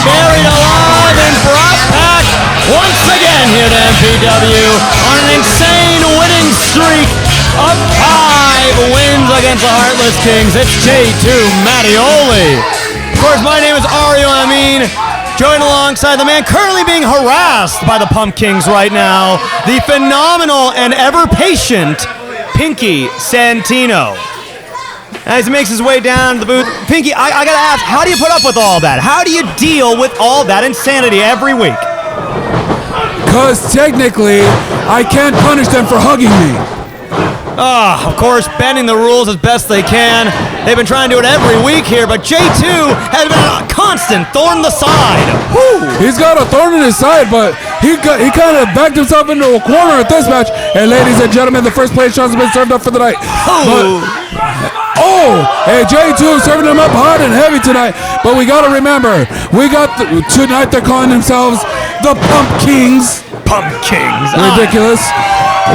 buried alive and brought back once again here to MPW on an insane winning streak of 5 wins against the Heartless Kings. It's J2 Mioli. Of course, my name is Ario Amin, joined alongside the man currently being harassed by the Pumpkins right now, the phenomenal and ever-patient Pinky Santino. As he makes his way down to the booth, Pinky, I gotta ask, how do you put up with all that? How do you deal with all that insanity every week? Because technically, I can't punish them for hugging me. Of course, bending the rules as best they can. They've been trying to do it every week here, but J2 has been a constant thorn in the side. Woo. He's got a thorn in his side, but he kind of backed himself into a corner at this match. And ladies and gentlemen, the first place shot has been served up for the night. Oh. Oh, hey, J2 serving them up hot and heavy tonight. But we got to remember, tonight they're calling themselves the Pump Kings. Pump Kings. Ridiculous.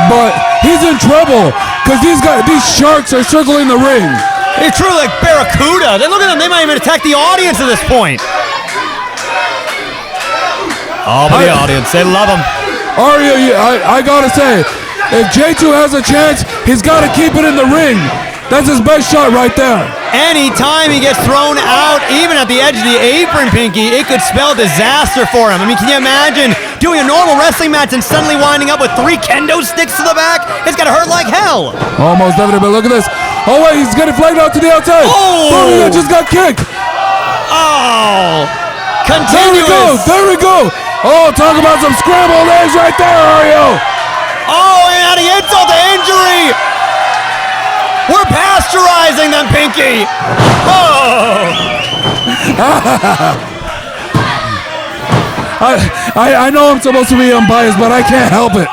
But he's in trouble because these sharks are circling the ring. They're truly like barracuda. Then look at them. They might even attack the audience at this point. Oh, but the audience, they love him. Aria, I gotta say, if J2 has a chance, he's got to keep it in the ring. That's his best shot right there. Anytime he gets thrown out, even at the edge of the apron, Pinky, it could spell disaster for him. I mean, can you imagine doing a normal wrestling match and suddenly winding up with 3 kendo sticks to the back? It's gotta hurt like hell. Almost definitely, but look at this. Oh wait, he's getting flagged out to the outside. Oh! That just got kicked. Oh! There Continuous. we go. Oh, talk about some scrambled eggs right there, Ario. Oh, and adding insult to injury. We're pasteurizing them, Pinky. Oh! I know I'm supposed to be unbiased, but I can't help it.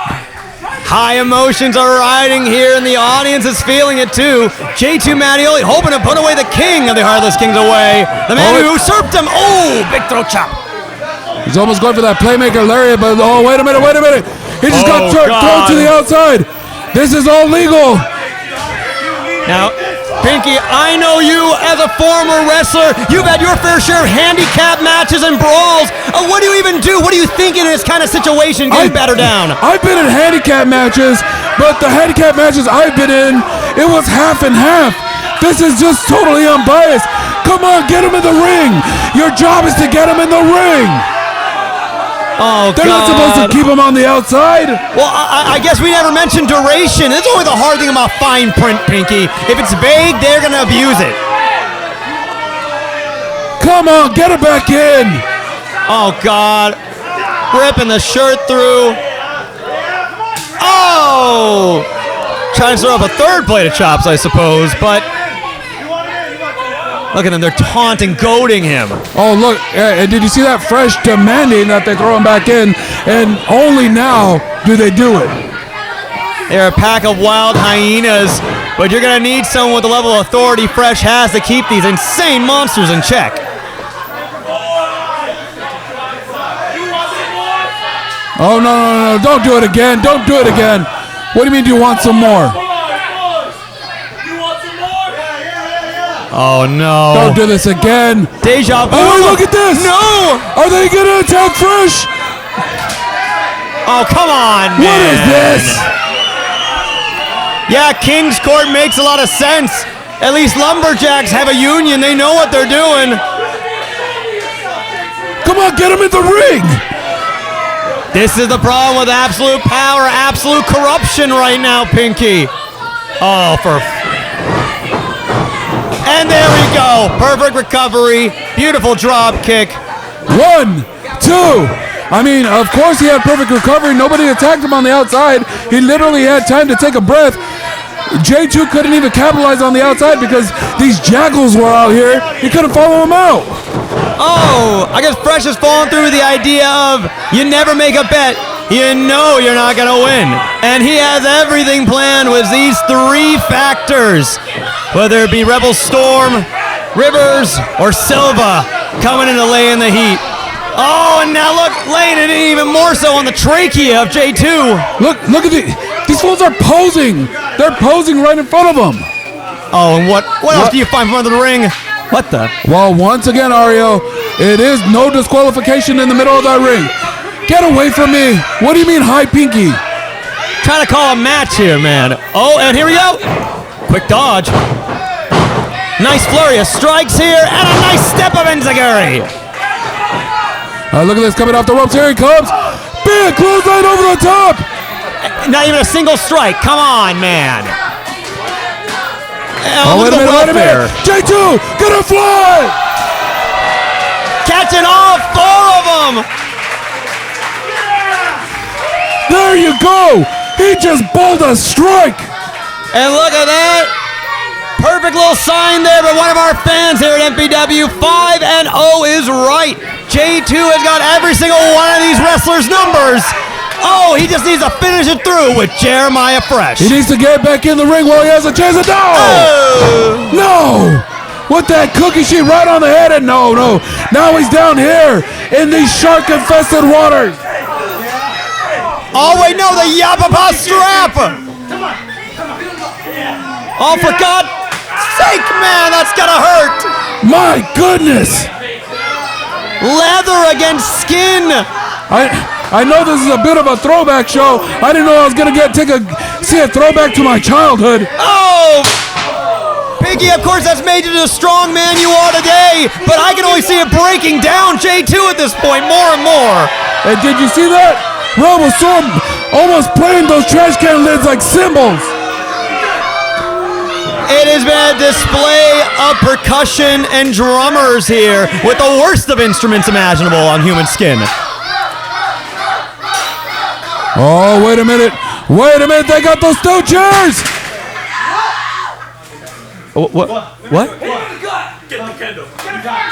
High emotions are riding here, and the audience is feeling it too. J2 Mioli hoping to put away the king of the Heartless Kings away. The man who usurped him. Oh, big throat chop. He's almost going for that playmaker lariat, but oh, wait a minute. He just got thrown to the outside. This is all legal. Now, Pinky, I know you as a former wrestler. You've had your fair share of handicap matches and brawls. What do you even do? What do you think in this kind of situation getting battered down? I've been in handicap matches, but the handicap matches I've been in, it was half and half. This is just totally unbiased. Come on, get him in the ring. Your job is to get him in the ring. Oh, They're not supposed to keep him on the outside. Well, I guess we never mentioned duration. That's only the hard thing about fine print, Pinky. If it's vague, they're going to abuse it. Come on, get it back in. Oh, God. Ripping the shirt through. Oh! Trying to throw up a third plate of chops, I suppose, but look at them. They're taunting, goading him. Oh, look. And did you see that fresh demanding that they throw him back in? And only now do they do it. They're a pack of wild hyenas, but you're going to need someone with the level of authority Fresh has to keep these insane monsters in check. Oh, no. Don't do it again. Don't do it again. What do you mean, do you want some more? Oh, no. Don't do this again. Deja vu. Oh, look at this. No. Are they going to attack Fresh? Oh, come on, man. What is this? Yeah, King's Court makes a lot of sense. At least Lumberjacks have a union. They know what they're doing. Come on, get him in the ring. This is the problem with absolute power, absolute corruption right now, Pinky. Oh, and there we go. Perfect recovery. Beautiful drop kick. 1, 2. I mean, of course he had perfect recovery. Nobody attacked him on the outside. He literally had time to take a breath. J2 couldn't even capitalize on the outside because these jackals were out here. He couldn't follow him out. Oh, I guess Fresh has fallen through the idea of you never make a bet. You know you're not going to win. And he has everything planned with these 3 factors. Whether it be Rebel Storm, Rivers, or Silva coming in to lay in the heat. Oh, and now look, laying it in even more so on the trachea of J2. Look at these fools are posing. They're posing right in front of him. Oh, and what else do you find from under the ring? What the? Well, once again, Ario, it is no disqualification in the middle of that ring. Get away from me. What do you mean, hi, Pinky? Trying to call a match here, man. Oh, and here we go. Quick dodge. Nice flurry of strikes here, and a nice step of Enziguri. Look at this, coming off the ropes. Here he comes. Big clothesline over the top. Not even a single strike. Come on, man. Wait a minute. J2, gonna fly. Catching all 4 of them. There you go. He just bowled a strike. And look at that. Perfect little sign there by one of our fans here at MPW. 5-0 is right. J2 has got every single one of these wrestlers' numbers. Oh, he just needs to finish it through with Jeremiah Fresh. He needs to get back in the ring while he has a chance. No! Oh. No! With that cookie sheet right on the head, and no. Now he's down here in these shark-infested waters. Oh, wait, no, the Yapapa strap. Oh, for God's sake, man, that's gonna hurt. My goodness! Leather against skin. I know this is a bit of a throwback show. I didn't know I was gonna see a throwback to my childhood. Oh! Pinky, of course, that's made you the strong man you are today, but I can only see it breaking down J2 at this point more and more. And did you see that? Rob was so almost playing those trash can lids like cymbals. It has been a display of percussion and drummers here with the worst of instruments imaginable on human skin. Oh, wait a minute. They got those steel chairs. What?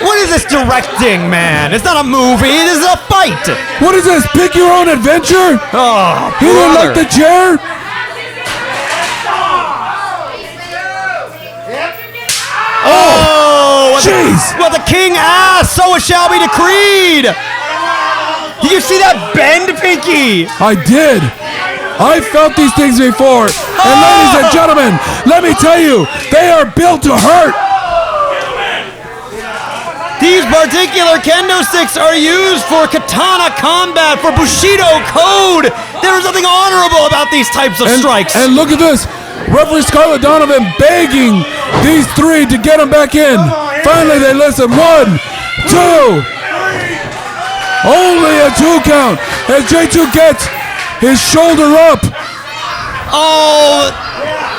What is this directing, man? It's not a movie. This is a fight. What is this? Pick your own adventure? Oh, He didn't like the chair? Oh, jeez. Well, the king asked, so it shall be decreed. Did you see that bend, Pinky? I did. I felt these things before. And ladies and gentlemen, let me tell you, they are built to hurt. These particular kendo sticks are used for katana combat, for Bushido code. There is nothing honorable about these types of strikes. And look at this. Referee Scarlett Donovan begging these three to get him back in. Finally, they listen. 1, 2. Only a 2 count as J2 gets his shoulder up. Oh,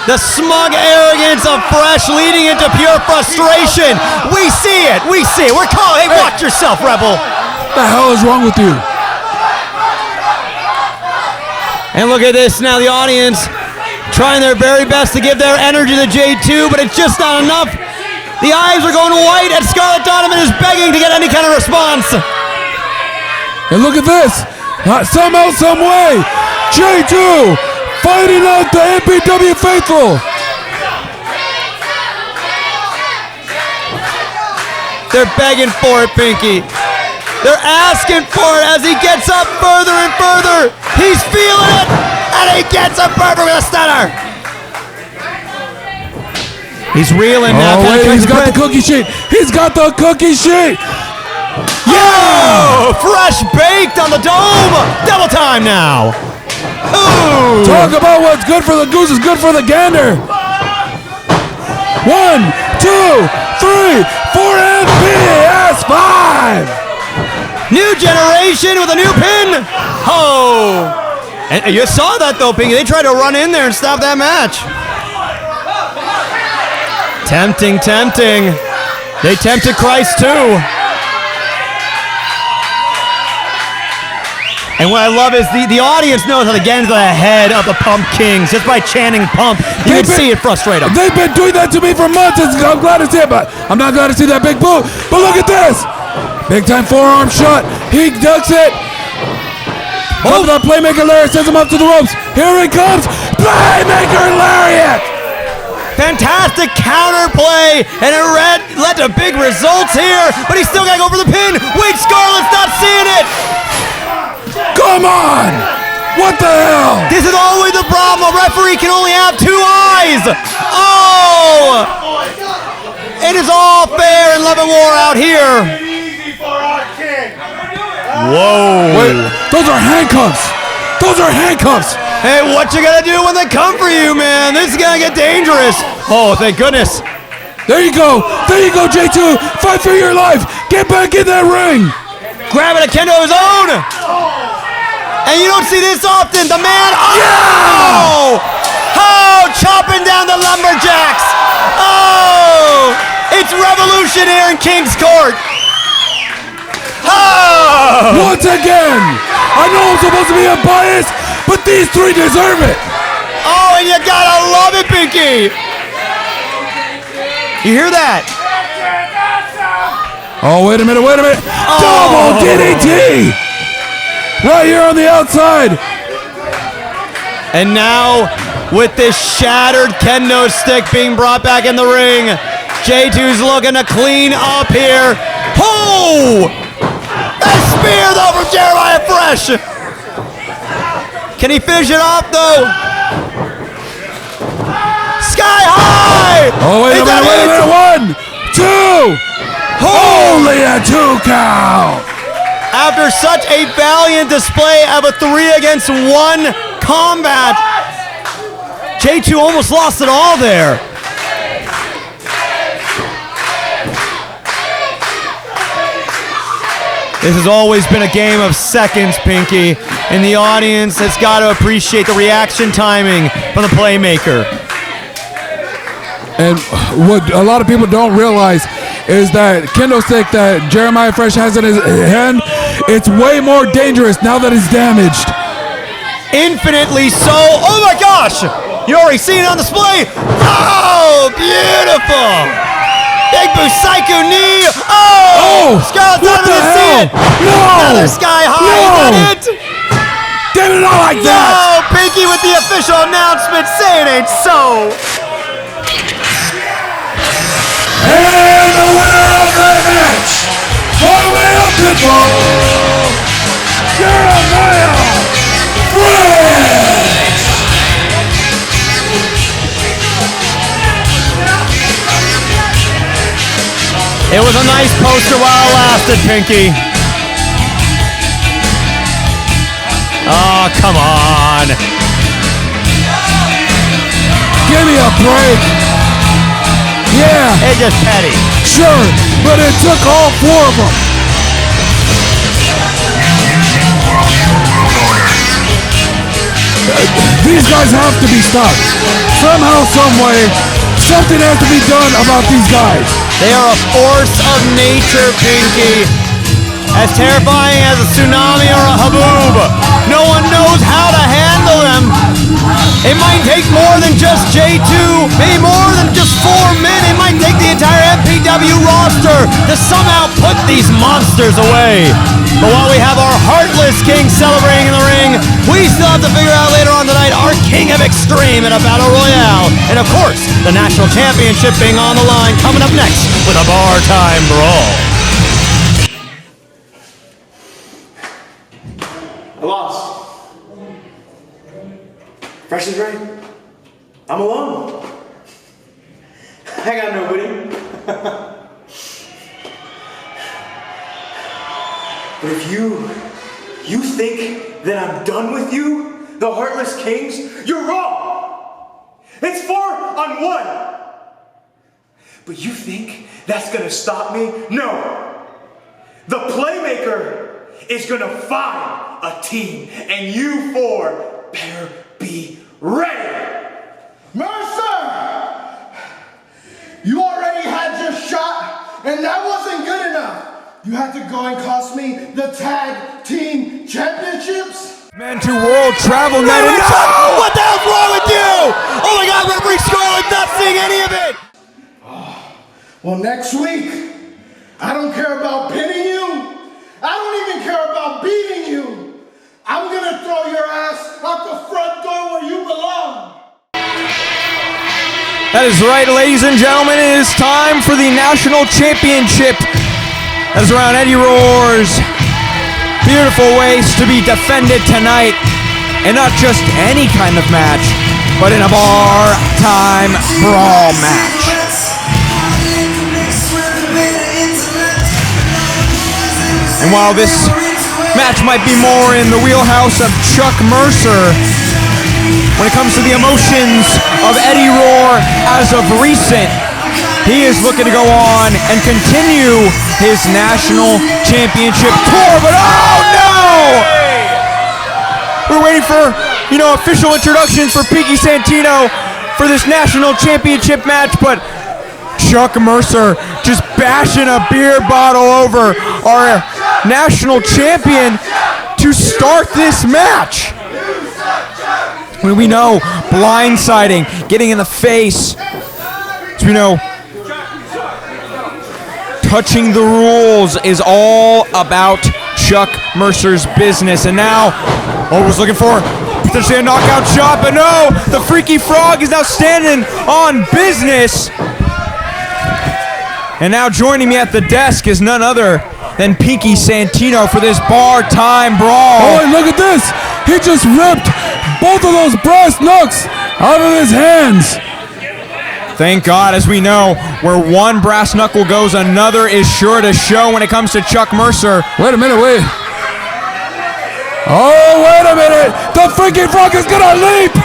the smug arrogance of Fresh leading into pure frustration. We see it. We're calling. Hey, watch yourself, Rebel. What the hell is wrong with you? And look at this now. The audience trying their very best to give their energy to J2, but it's just not enough. The eyes are going white, and Scarlett Donovan is begging to get any kind of response. And look at this. Somehow, some way, J2 fighting out the MPW faithful. They're begging for it, Pinky. They're asking for it as he gets up further and further. He's feeling it, and he gets up further with a stunner. He's reeling now. Oh, wait, he's got the cookie sheet. Yeah! Fresh baked on the dome. Double time now. Ooh. Talk about what's good for the goose is good for the gander. 1, 2, 3, 4, and PS5. New generation with a new pin. Oh. And you saw that though, Pinky. They tried to run in there and stop that match. Tempting. They tempted Christ too. And what I love is the audience knows how to get into the head of the Pump Kings just by chanting Pump. You can see it frustrate them. They've been doing that to me for months. I'm glad to see it, but I'm not glad to see that big boot. But look at this. Big time forearm shot. He ducks it. Oh, the Playmaker Lariat sends him up to the ropes. Here he comes. Playmaker Lariat. Fantastic counterplay, and it led to big results here, but he's still got to go for the pin. Wait, Scarlett's not seeing it. Come on! What the hell? This is always the problem. A referee can only have 2 eyes. Oh! It is all fair and love and war out here. Easy for our king. Whoa. Wait, those are handcuffs. Hey, what you gonna do when they come for you, man? This is gonna get dangerous. Oh, thank goodness. There you go, J2. Fight for your life. Get back in that ring. Grabbing a kendo of his own. And you don't see this often. The man. Oh! Oh, chopping down the lumberjacks. Oh! It's revolution here in King's Court. Oh! Once again, I know I'm supposed to be unbiased, but these 3 deserve it. Oh, and you gotta love it, Pinky. You hear that? Oh, wait a minute. Oh. Double DDT. Right here on the outside. And now, with this shattered kendo stick being brought back in the ring, J2's looking to clean up here. Oh! A spear though from Jeremiah Fresh. Can he finish it off though? Sky high! Oh, wait a minute. 1, 2. Holy a 2 count. After such a valiant display of a 3 against 1 combat, J2 almost lost it all there. This has always been a game of seconds, Pinky, and the audience has got to appreciate the reaction timing from the playmaker. And what a lot of people don't realize is that kendo stick that Jeremiah Fresh has in his hand, it's way more dangerous now that it's damaged. Infinitely so. Oh my gosh! You already seen it on display. Oh, beautiful! Big Busaiku knee. Oh! Scott's what not the gonna see hell? it. No! Another sky high. No! Is that it? Did it not like that? No! Pinky with the official announcement. Say it ain't so. And the winner of the match, by way of pinfall, Jeremiah Fresh! It was a nice poster while it lasted, Pinky. Oh, come on. Give me a break. Yeah, It's just petty. sure, but it took all 4 of them. These guys have to be stopped. Somehow, some way, something has to be done about these guys. They are a force of nature, Pinky. As terrifying as a tsunami or a haboob. No one knows how to handle them. It might take more than just J2, maybe more than just 4 men. It might take the entire MPW roster to somehow put these monsters away. But while we have our Heartless Kings celebrating in the ring, we still have to figure out later on tonight our King of Xtreme in a Battle Royale. And of course, the National Championship being on the line coming up next with a Bar Time Brawl. I lost. Fresh is right. I'm alone. I got nobody. But if you think that I'm done with you, the Heartless Kings, you're wrong. It's 4 on 1. But you think that's gonna stop me? No. The Playmaker is gonna find a team, and you 4 better be ready. Mercer! You already had your shot, and that wasn't good enough. You had to go and cost me the tag team championships? Man to World Travel Night. No! What the hell's wrong with you? Oh my God, referee Scarlett's not seeing any of it. Well, next week, I don't care about pinning you. I don't even care about beating you. I'm gonna throw your ass out the front door where you belong. That is right, ladies and gentlemen. It is time for the National Championship. That is around Eddie Roar's beautiful ways to be defended tonight. And not just any kind of match, but in a Bar Time Brawl match. And while this match might be more in the wheelhouse of Chuck Mercer, when it comes to the emotions of Eddie Roar as of recent, he is looking to go on and continue his national championship tour, but oh no! We're waiting for, official introductions for Pinky Santino for this national championship match, but Chuck Mercer just bashing a beer bottle over our national champion to start this match. When we know blindsiding, getting in the face, as we know, touching the rules is all about Chuck Mercer's business. And now, what was looking for? Potentially a knockout shot, but no! The Freaky Frog is now standing on business. And now joining me at the desk is none other than Pinky Santino for this bar time brawl. Oh, and look at this. He just ripped both of those brass knucks out of his hands. Thank God, as we know, where one brass knuckle goes, another is sure to show when it comes to Chuck Mercer. Wait a minute, wait. Oh, wait a minute. The Freaky Frog is gonna leap.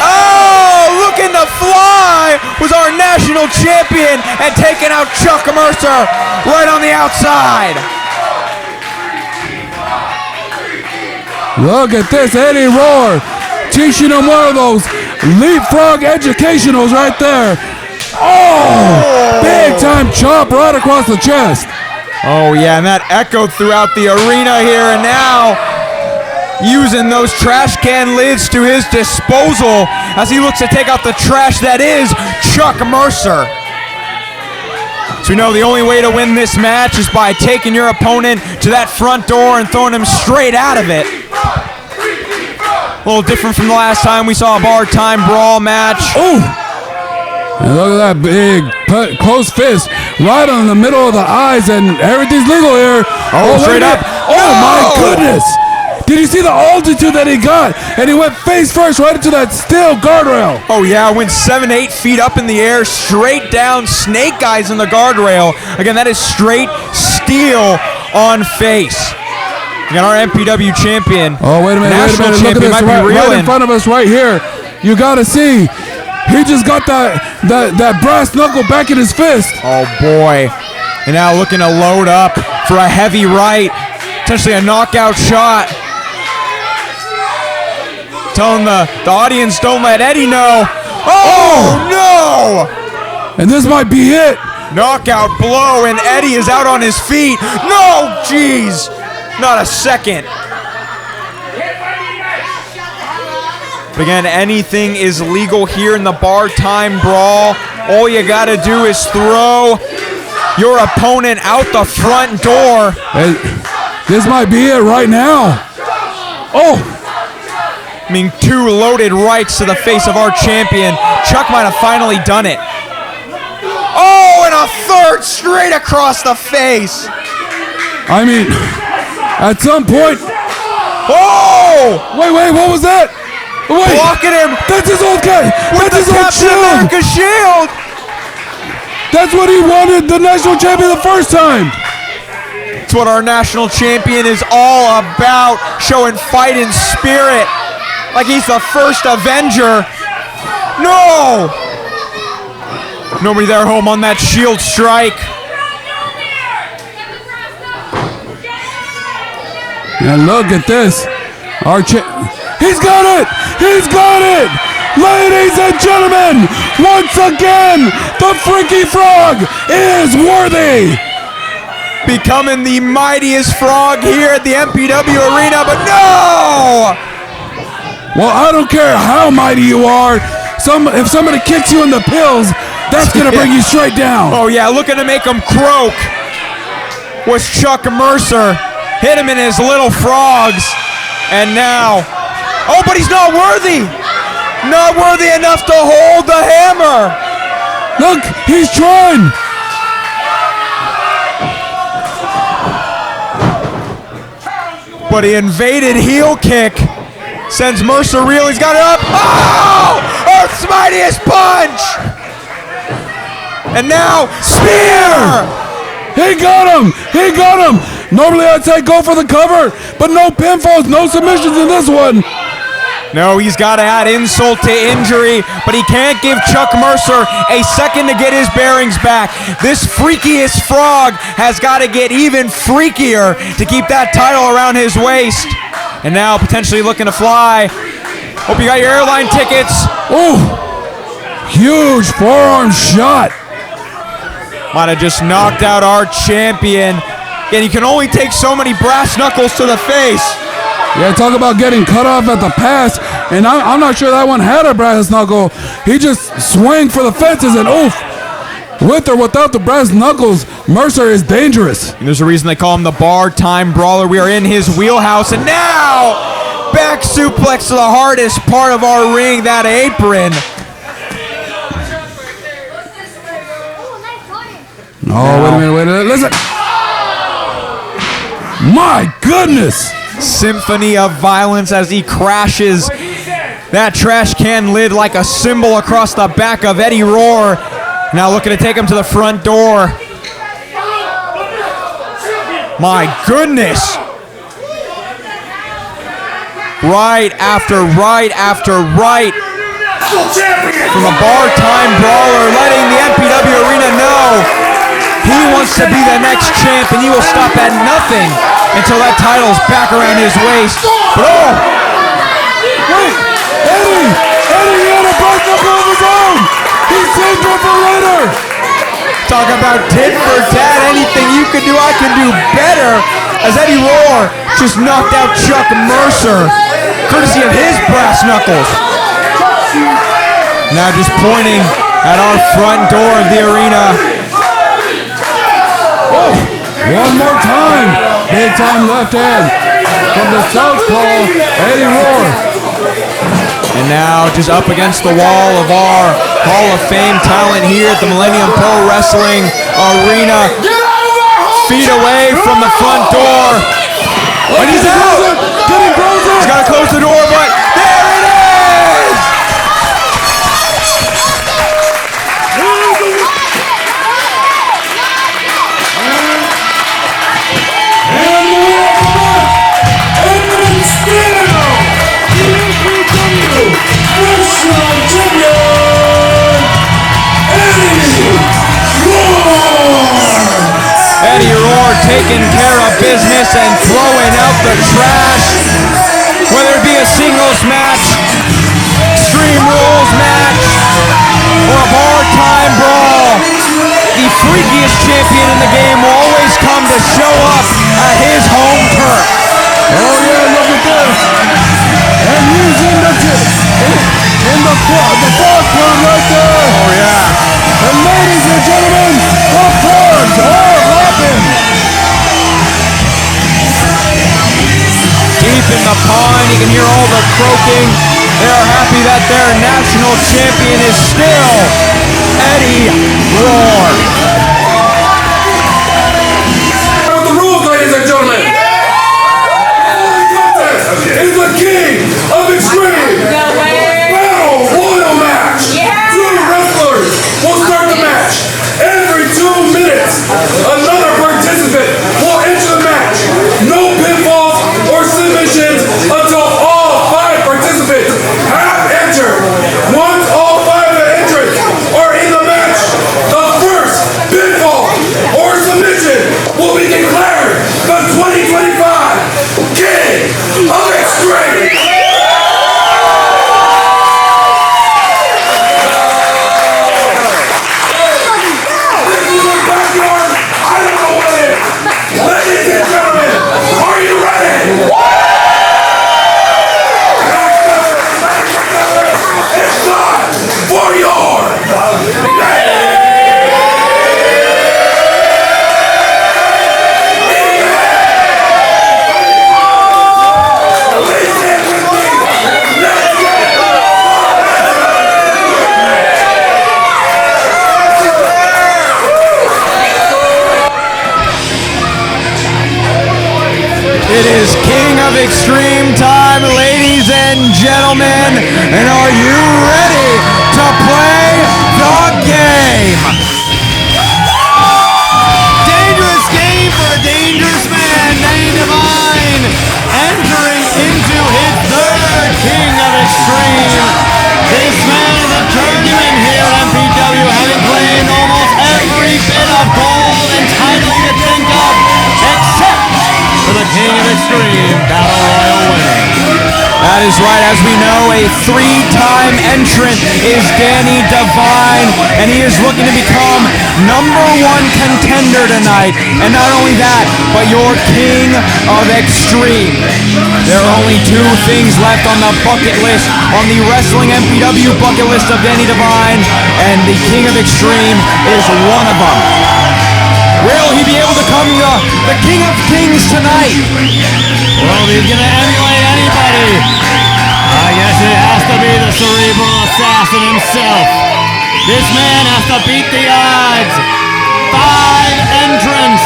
Oh, looking to fly was our national champion and taking out Chuck Mercer right on the outside. Look at this, Eddie Roar teaching him one of those leapfrog educationals right there. Oh, big time chop right across the chest. Oh yeah, and that echoed throughout the arena here, and now using those trash can lids to his disposal as he looks to take out the trash that is Chuck Mercer. So we know the only way to win this match is by taking your opponent to that front door and throwing him straight out of it. A little different from the last time we saw a bar time brawl match. Oh! And look at that big close fist right on the middle of the eyes, and everything's legal here. Oh, straight up. Oh my goodness! Did you see the altitude that he got? And he went face first right into that steel guardrail. Oh yeah, went 7 to 8 feet up in the air, straight down, snake eyes in the guardrail. Again, that is straight steel on face. We got our MPW champion. Oh, wait a minute, national Look at champion this might be right reeling. in front of us right here. You gotta see. He just got that brass knuckle back in his fist. Oh boy. And now looking to load up for a heavy right. Potentially a knockout shot. Telling the audience, don't let Eddie know. Oh no! And this might be it. Knockout blow, and Eddie is out on his feet. No, jeez. Not a second. But again, anything is legal here in the bar time brawl. All you gotta do is throw your opponent out the front door. And this might be it right now. Oh! I mean, 2 loaded rights to the face of our champion. Chuck might have finally done it. Oh, and a third straight across the face. I mean, at some point. Oh! Wait, what was that? Wait, blocking him. That's his old guy. With That's his the old Captain shield. America shield. That's what he wanted, the national champion the first time. It's what our national champion is all about, showing fighting spirit. Like he's the first Avenger. No! Nobody there home on that shield strike. And look at this. He's got it! He's got it! Ladies and gentlemen, once again, the Freaky Frog is worthy! Becoming the mightiest frog here at the MPW arena, but no! Well, I don't care how mighty you are. If somebody kicks you in the pills, that's gonna bring you straight down. Oh yeah, looking to make him croak was Chuck Mercer. Hit him in his little frogs. And now, oh, but he's not worthy. Not worthy enough to hold the hammer. Look, he's trying. But he invaded heel kick. Sends Mercer real. He's got it up. Oh! Earth's mightiest punch! And now, spear! He got him! He got him! Normally I'd say go for the cover, but no pinfalls, no submissions in this one. No, he's got to add insult to injury, but he can't give Chuck Mercer a second to get his bearings back. This freakiest frog has got to get even freakier to keep that title around his waist. And now potentially looking to fly. Hope you got your airline tickets. Ooh, huge forearm shot. Might have just knocked out our champion. And he can only take so many brass knuckles to the face. Yeah, talk about getting cut off at the pass. And I'm not sure that one had a brass knuckle. He just swung for the fences and oof. With or without the brass knuckles, Mercer is dangerous. And there's a reason they call him the bar time brawler. We are in his wheelhouse. And now, Back suplex to the hardest part of our ring, that apron. Oh, wait a minute, listen. My goodness. Symphony of violence as he crashes that trash can lid like a cymbal across the back of Eddie Roar. Now looking to take him to the front door. My goodness. Right after right after right. From a bar time brawler, letting the MPW Arena know he wants to be the next champ, and he will stop at nothing until that title's back around his waist. But oh! Wait! Eddie had a backup of his own! He saved her for later! Talk about tit for tat. Anything you can do, I can do better. As Eddie Roar just knocked out Chuck Mercer, courtesy of his brass knuckles. Now just pointing at our front door of the arena. Oh, one more time. Big time left hand from the southpaw, Eddie Roar. And now just up against the wall of our Hall of Fame talent here at the Millennium Pro Wrestling Arena. Feet away from the front door. And he's out. He's got to close the door, but there it is! Eddie Roar taking care of business and throwing out the trash. Whether it be a singles match, Extreme Rules match, or a bar time brawl, the freakiest champion in the game will always come to show up at his home turf. Oh yeah, look at this. And he's in the fourth one right there. Oh yeah. And ladies and gentlemen, the purge all happened. Deep in the pond, you can hear all the croaking. They are happy that their national champion is still Eddie Roar. The rules, ladies and gentlemen. Is the king of Xtreme. Battle Royal match. Two wrestlers will start the match. Every 2 minutes, another participant will enter the match. No pinfalls or submissions until all 5 participants have entered. Once all 5 of the entrants are in the match, the first pinfall or submission will be declared the 2025 King of Xtreme. Ladies and gentlemen, are you ready? It's time for your It is King of Extreme time, ladies and gentlemen. And are you ready to play the game? Dangerous game for a dangerous man, Danny Divine, entering into his third King of Extreme. This man is a journeyman here at MPW, having played almost every bit of gold and title you could think of, except for the King of Extreme Battle Royal winning. That is right. As we know, a 3-time entrant is Danny Divine, and he is looking to become #1 contender tonight. And not only that, but your King of Extreme. There are only 2 things left on the bucket list, on the Wrestling MPW bucket list of Danny Divine, and the King of Extreme is one of them. Will he be able to come the King of Kings tonight? Well, he's going to emulate anybody I guess it has to be the cerebral assassin himself. This man has to beat the odds. 5 entrants,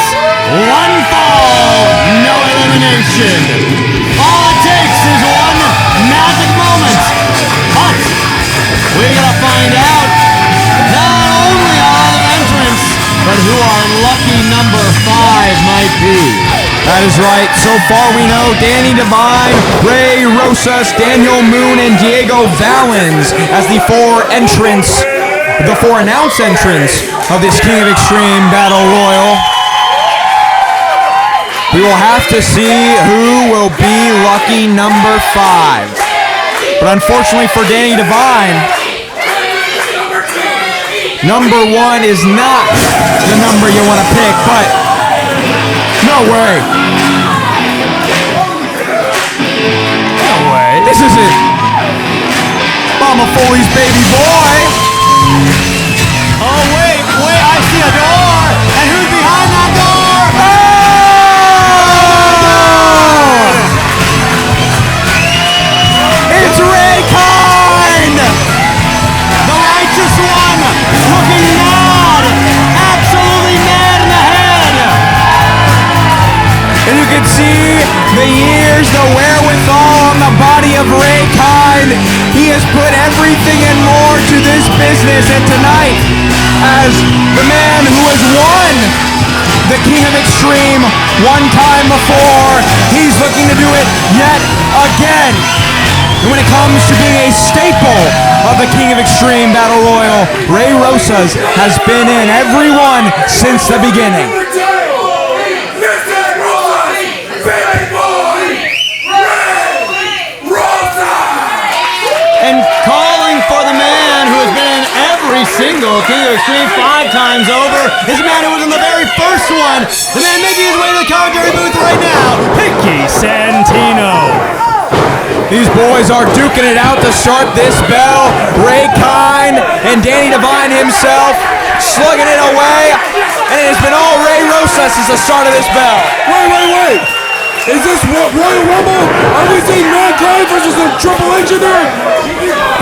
1 fall, no elimination. All it takes is one magic moment. But we're gonna find out not only all the entrants, but who our lucky number 5 might be. That is right. So far we know Danny Devine, Ray Rosas, Daniel Moon, and Diego Valens as the 4 entrants, the 4 announced entrants of this King of Extreme Battle Royal. We will have to see who will be lucky number 5. But unfortunately for Danny Devine, number 1 is not the number you want to pick, but no way. No way. This isn't Mama Foley's baby boy. Oh, wait, I see a door. And who's behind that door? Oh! It's Ray Kine! The righteous one, looking mad, absolutely mad in the head. And you can see the years, the wherewithal on the body of Ray Kine. He has put everything and more to this business, and tonight, as the man who has won the King of Extreme one time before, he's looking to do it yet again. And when it comes to being a staple of the King of Extreme Battle Royal, Ray Rosas has been in every one since the beginning. And calling for the man who has been in every single King of Extreme 5 times over is the man who was in the very first one. The man making his way to the commentary booth right now, Pinky Santino. These boys are duking it out to start this bell. Ray Kine and Danny Devine himself slugging it away. And it has been all Ray Rosas since the start of this bell. Wait. Is this Royal Rumble? Are we seeing Mankind versus the Triple H in there?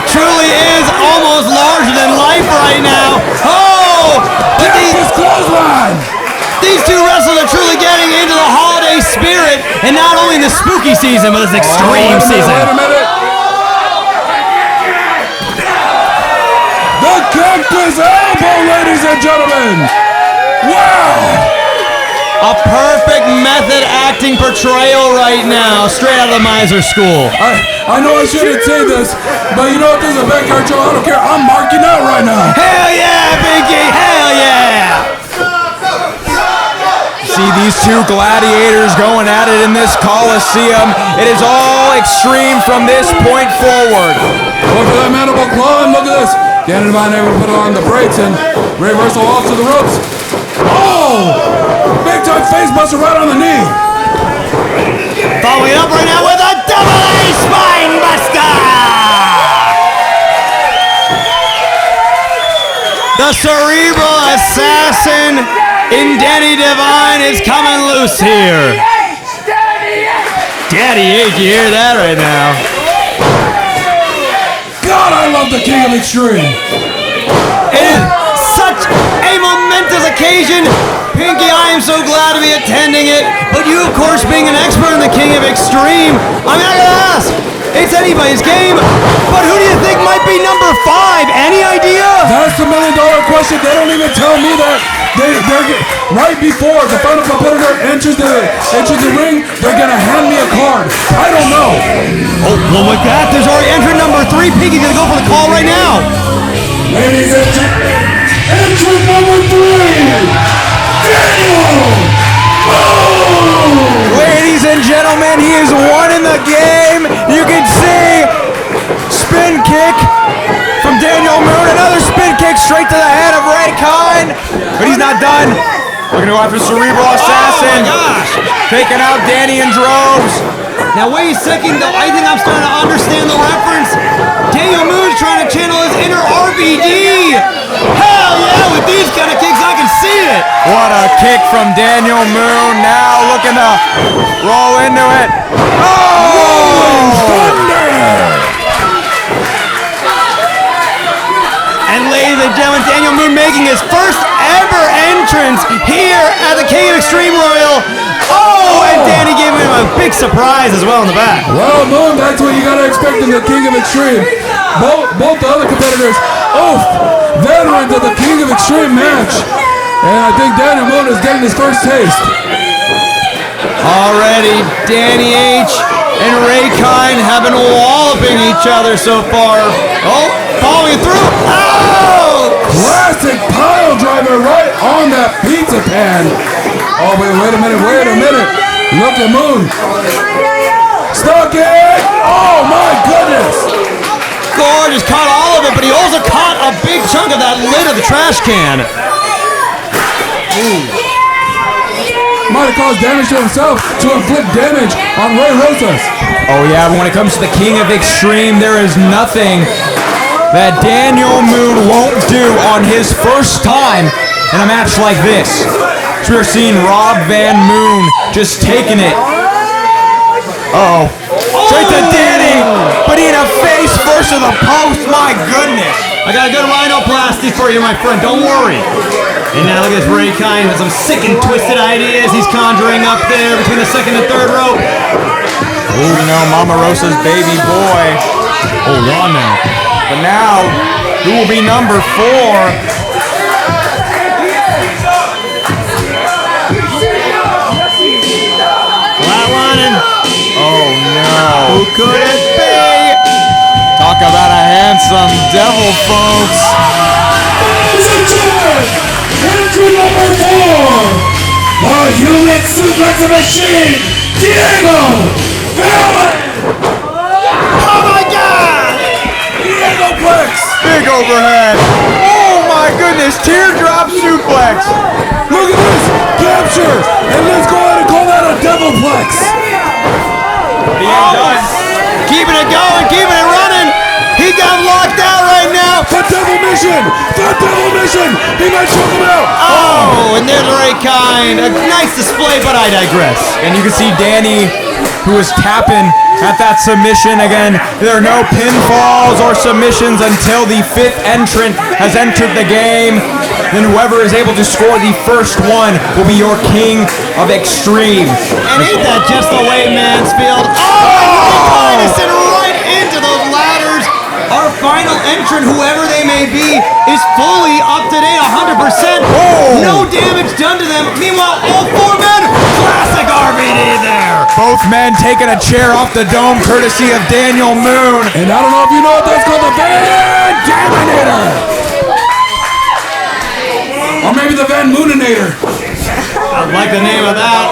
Truly is almost larger than life right now. Oh! But This clothesline! these 2 wrestlers are truly getting into the holiday spirit, and not only the spooky season, but this extreme season. Wait a minute. The Cactus Elbow, ladies and gentlemen. Wow! A perfect method acting portrayal right now, straight out of the Miser School. I know I shouldn't say this, but you know what? This is a backyard show. I don't care. I'm marking out right now. Hell yeah, Pinky! Hell yeah! See these 2 gladiators going at it in this Coliseum. It is all extreme from this point forward. Look at that mandible claw, and look at this. Danny Devine able to put on the brakes, and reversal off to the ropes. Oh! Big time face buster right on the knee. Following up right now with a double A spine buster! The cerebral assassin in Danny Devine is coming loose here. Daddy H, you hear that right now? God, I love the King of Extreme. It is such a momentous occasion. Pinky, I am so glad to be attending it. But you, of course, being an expert in the King of Extreme, I gotta ask. It's anybody's game, but who do you think might be number 5? Any idea? That's the $1 million question. They don't even tell me that. They're right before the final competitor enters the ring, they're gonna hand me a card. I don't know. Oh, well, with that, there's already entrant number 3. Pinky gonna go for the call right now. Ladies and gentlemen, entrant number 3. Ladies and gentlemen, he is 1 in the game. You can see spin kick from Daniel Moon. Another spin kick straight to the head of Ray Kine. But he's not done. We're going to go after Cerebral Assassin. Oh my gosh. Taking out Danny in droves. Now wait a second, though. I think I'm starting to understand the reference. Daniel Moon's trying to channel his inner RVD. Hell yeah, with these kind of kicks, I can see it. What a kick from Daniel Moon. Now looking to roll into it. Oh! ladies and gentlemen, Daniel Moon making his first ever entrance here at the King of Xtreme Royal. Oh, and Danny gave him a big surprise as well in the back. Well, Moon, that's what you gotta expect in the King of Xtreme. Both the other competitors, veterans of the King of Xtreme match. And I think Daniel Moon is getting his first taste. Already, Danny H and Ray Kine have been walloping each other so far. Oh, following through. Oh! Classic pile driver right on that pizza pan. Oh, wait a minute. Look at Moon. Stuck it. Oh, my goodness. Gorge just caught all of it, but he also caught a big chunk of that lid of the trash can. Might have caused damage to himself to inflict damage on Ray Rosas. Oh yeah, but when it comes to the King of Xtreme, there is nothing that Daniel Moon won't do on his first time in a match like this. So we're seeing Rob Van Moon just taking it. Uh-oh. Straight to Danny, but he in a face first of the post, my goodness. I got a good rhinoplasty for you, my friend, don't worry. And now look at this Ray Kine with some sick and twisted ideas he's conjuring up there between the second and third rope. Oh, you know, Mama Rosa's baby boy. Hold on now. But now, who will be number 4? Flatlining. Oh no. Who could it be? Talk about a handsome devil, folks. Entry number 4, the human suplex machine, Diego Fallon. Oh my God! Diego Plex. Big overhead. Oh my goodness, teardrop suplex. Look at this, capture, and let's go ahead and call that a devil plex. Keeping it going, keeping it running. He got locked out right now. The devil mission, he might choke him out. Oh, and there's Ray Kine. A nice display, but I digress. And you can see Danny, who is tapping at that submission. Again, there are no pinfalls or submissions until the 5th entrant has entered the game. Then whoever is able to score the first one will be your King of Xtreme. And ain't that just the way Mansfield? Oh, and Ray Kine is sent right into those ladders. Our final entrant, whoever they may be, is fully up to date, 100%. Oh. No damage done to them. Meanwhile, all 4 men, classic RVD there. Both men taking a chair off the dome courtesy of Daniel Moon. And I don't know if you know what that's called, the Van Daminator. Or maybe the Van Mooninator. I like the name of that.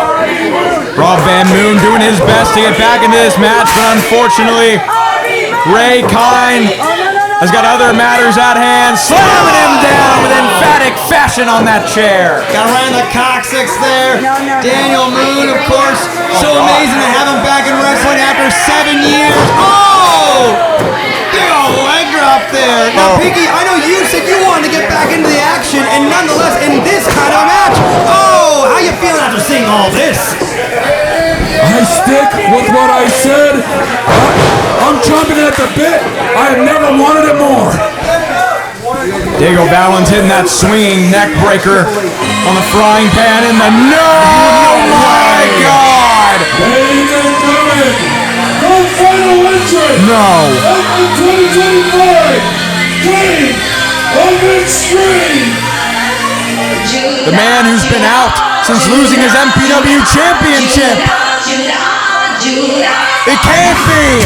Rob Van Moon doing his best to get back into this match, but unfortunately, Ray Kine has got other matters at hand, slamming him down with emphatic fashion on that chair. Got right in the coccyx there. Daniel Moon, of course, so amazing to have him back in wrestling after 7 years. Oh! Big old leg drop there. Now, Pinky, I know you said you wanted to get back into the action, and nonetheless, in this kind of match. Oh, how you feeling after seeing all this? I stick with what I said. I'm chomping at the bit. I have never wanted it more. Diego Fallon's hitting that swinging neck breaker on the frying pan in the my God! Ladies and gentlemen, the final entrant. No. Of the 2025 King of Xtreme. The man who's been out since losing his MPW championship. It can't be.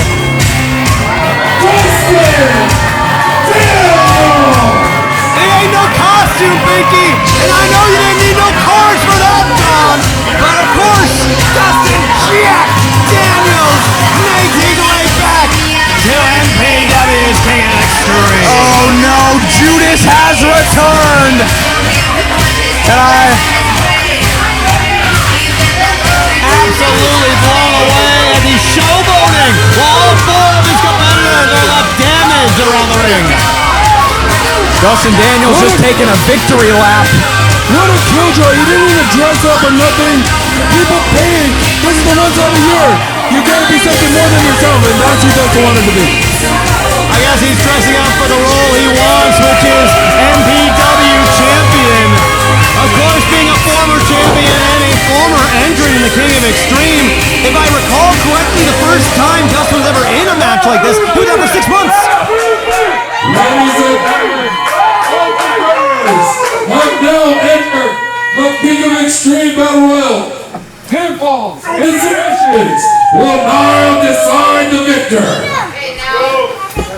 It ain't no costume, Pinky, and I know you didn't need no cards for that, Don. But of course, Dustin Jack Daniels may take way back to MPW's King of Xtreme. Oh no, Judas has returned. And absolutely blown away at the showboating while all 4 of his competitors are left damaged around the ring. Dustin Daniels just taking a victory lap. What a killjoy. You didn't even dress up or nothing. People paying. This is the one time a year. You gotta be something more than yourself, and that's who Dustin wanted to be. I guess as he's dressing up for the role he wants, which is MPW champion. Of course, being a former champion and a former entrant in the King of Xtreme, if I recall correctly, the first time Dustin was ever in a match like this, he was there for 6 months. Ladies and gentlemen, have now entered the King of Xtreme Battle Royal. Pinfalls and submissions will now decide the victor.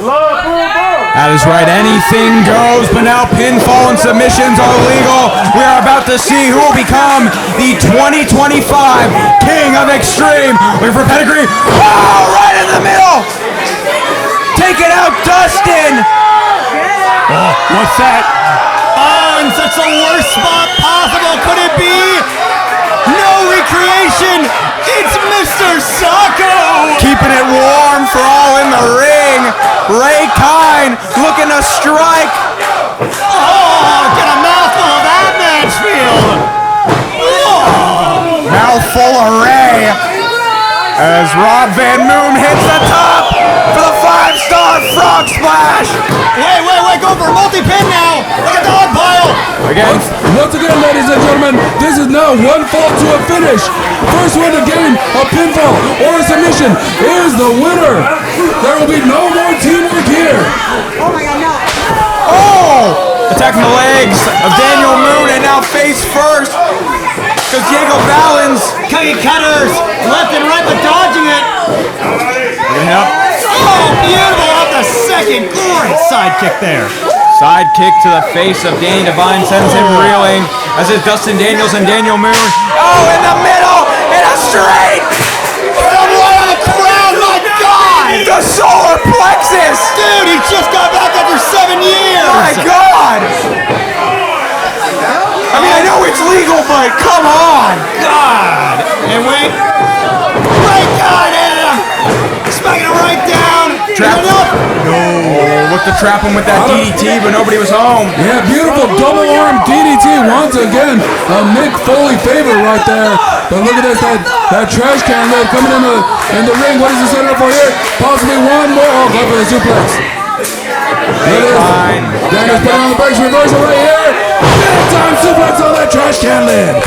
That is right, anything goes, but now pinfall and submissions are legal. We are about to see who will become the 2025 King of Xtreme. Looking for pedigree. Oh, right in the middle. Take it out, Dustin. Oh, what's that? Oh, in such the worst spot possible. Could it be? No recreation. It's Mr. Sacco. Keeping it warm for all in the ring. Ray Kine looking to strike. Oh, get a mouthful of that Matchfield. Oh. Mouthful of Ray. As Rob Van Moon hits the top for the 5-star frog splash. Wait, go for a multi-pin now. Like a dog pile. Again. Once again, ladies and gentlemen, this is now one fall to a finish. First one to gain a pinfall or a submission is the winner. There will be no more teamwork here. Oh! Attacking the legs of Daniel Moon and now face first. Because Diego Valens. Cookie cutters left and right, but dodging it. Oh, beautiful off the second. Great side kick there. Side kick to the face of Danny Devine sends him reeling. As is Dustin Daniels and Daniel Moon. Oh, in the middle! In a straight! Right on the crown, my God! The solar plexus! Dude, he just got back after 7 years! My God! I mean, I know it's legal, but come on! God! And wait. Right, God! Smacking it right down! Trap. No! Looked to trap him with that DDT, but nobody was home. Yeah, beautiful double arm DDT once again. A Mick Foley favorite right there. But look at this, that trash can lid coming in the ring. What is he setting up for here? Possibly one more. Oh, go for the suplex. Fine. Daniel's putting on the brakes, reversal right here. Big time suplex on that trash can lid.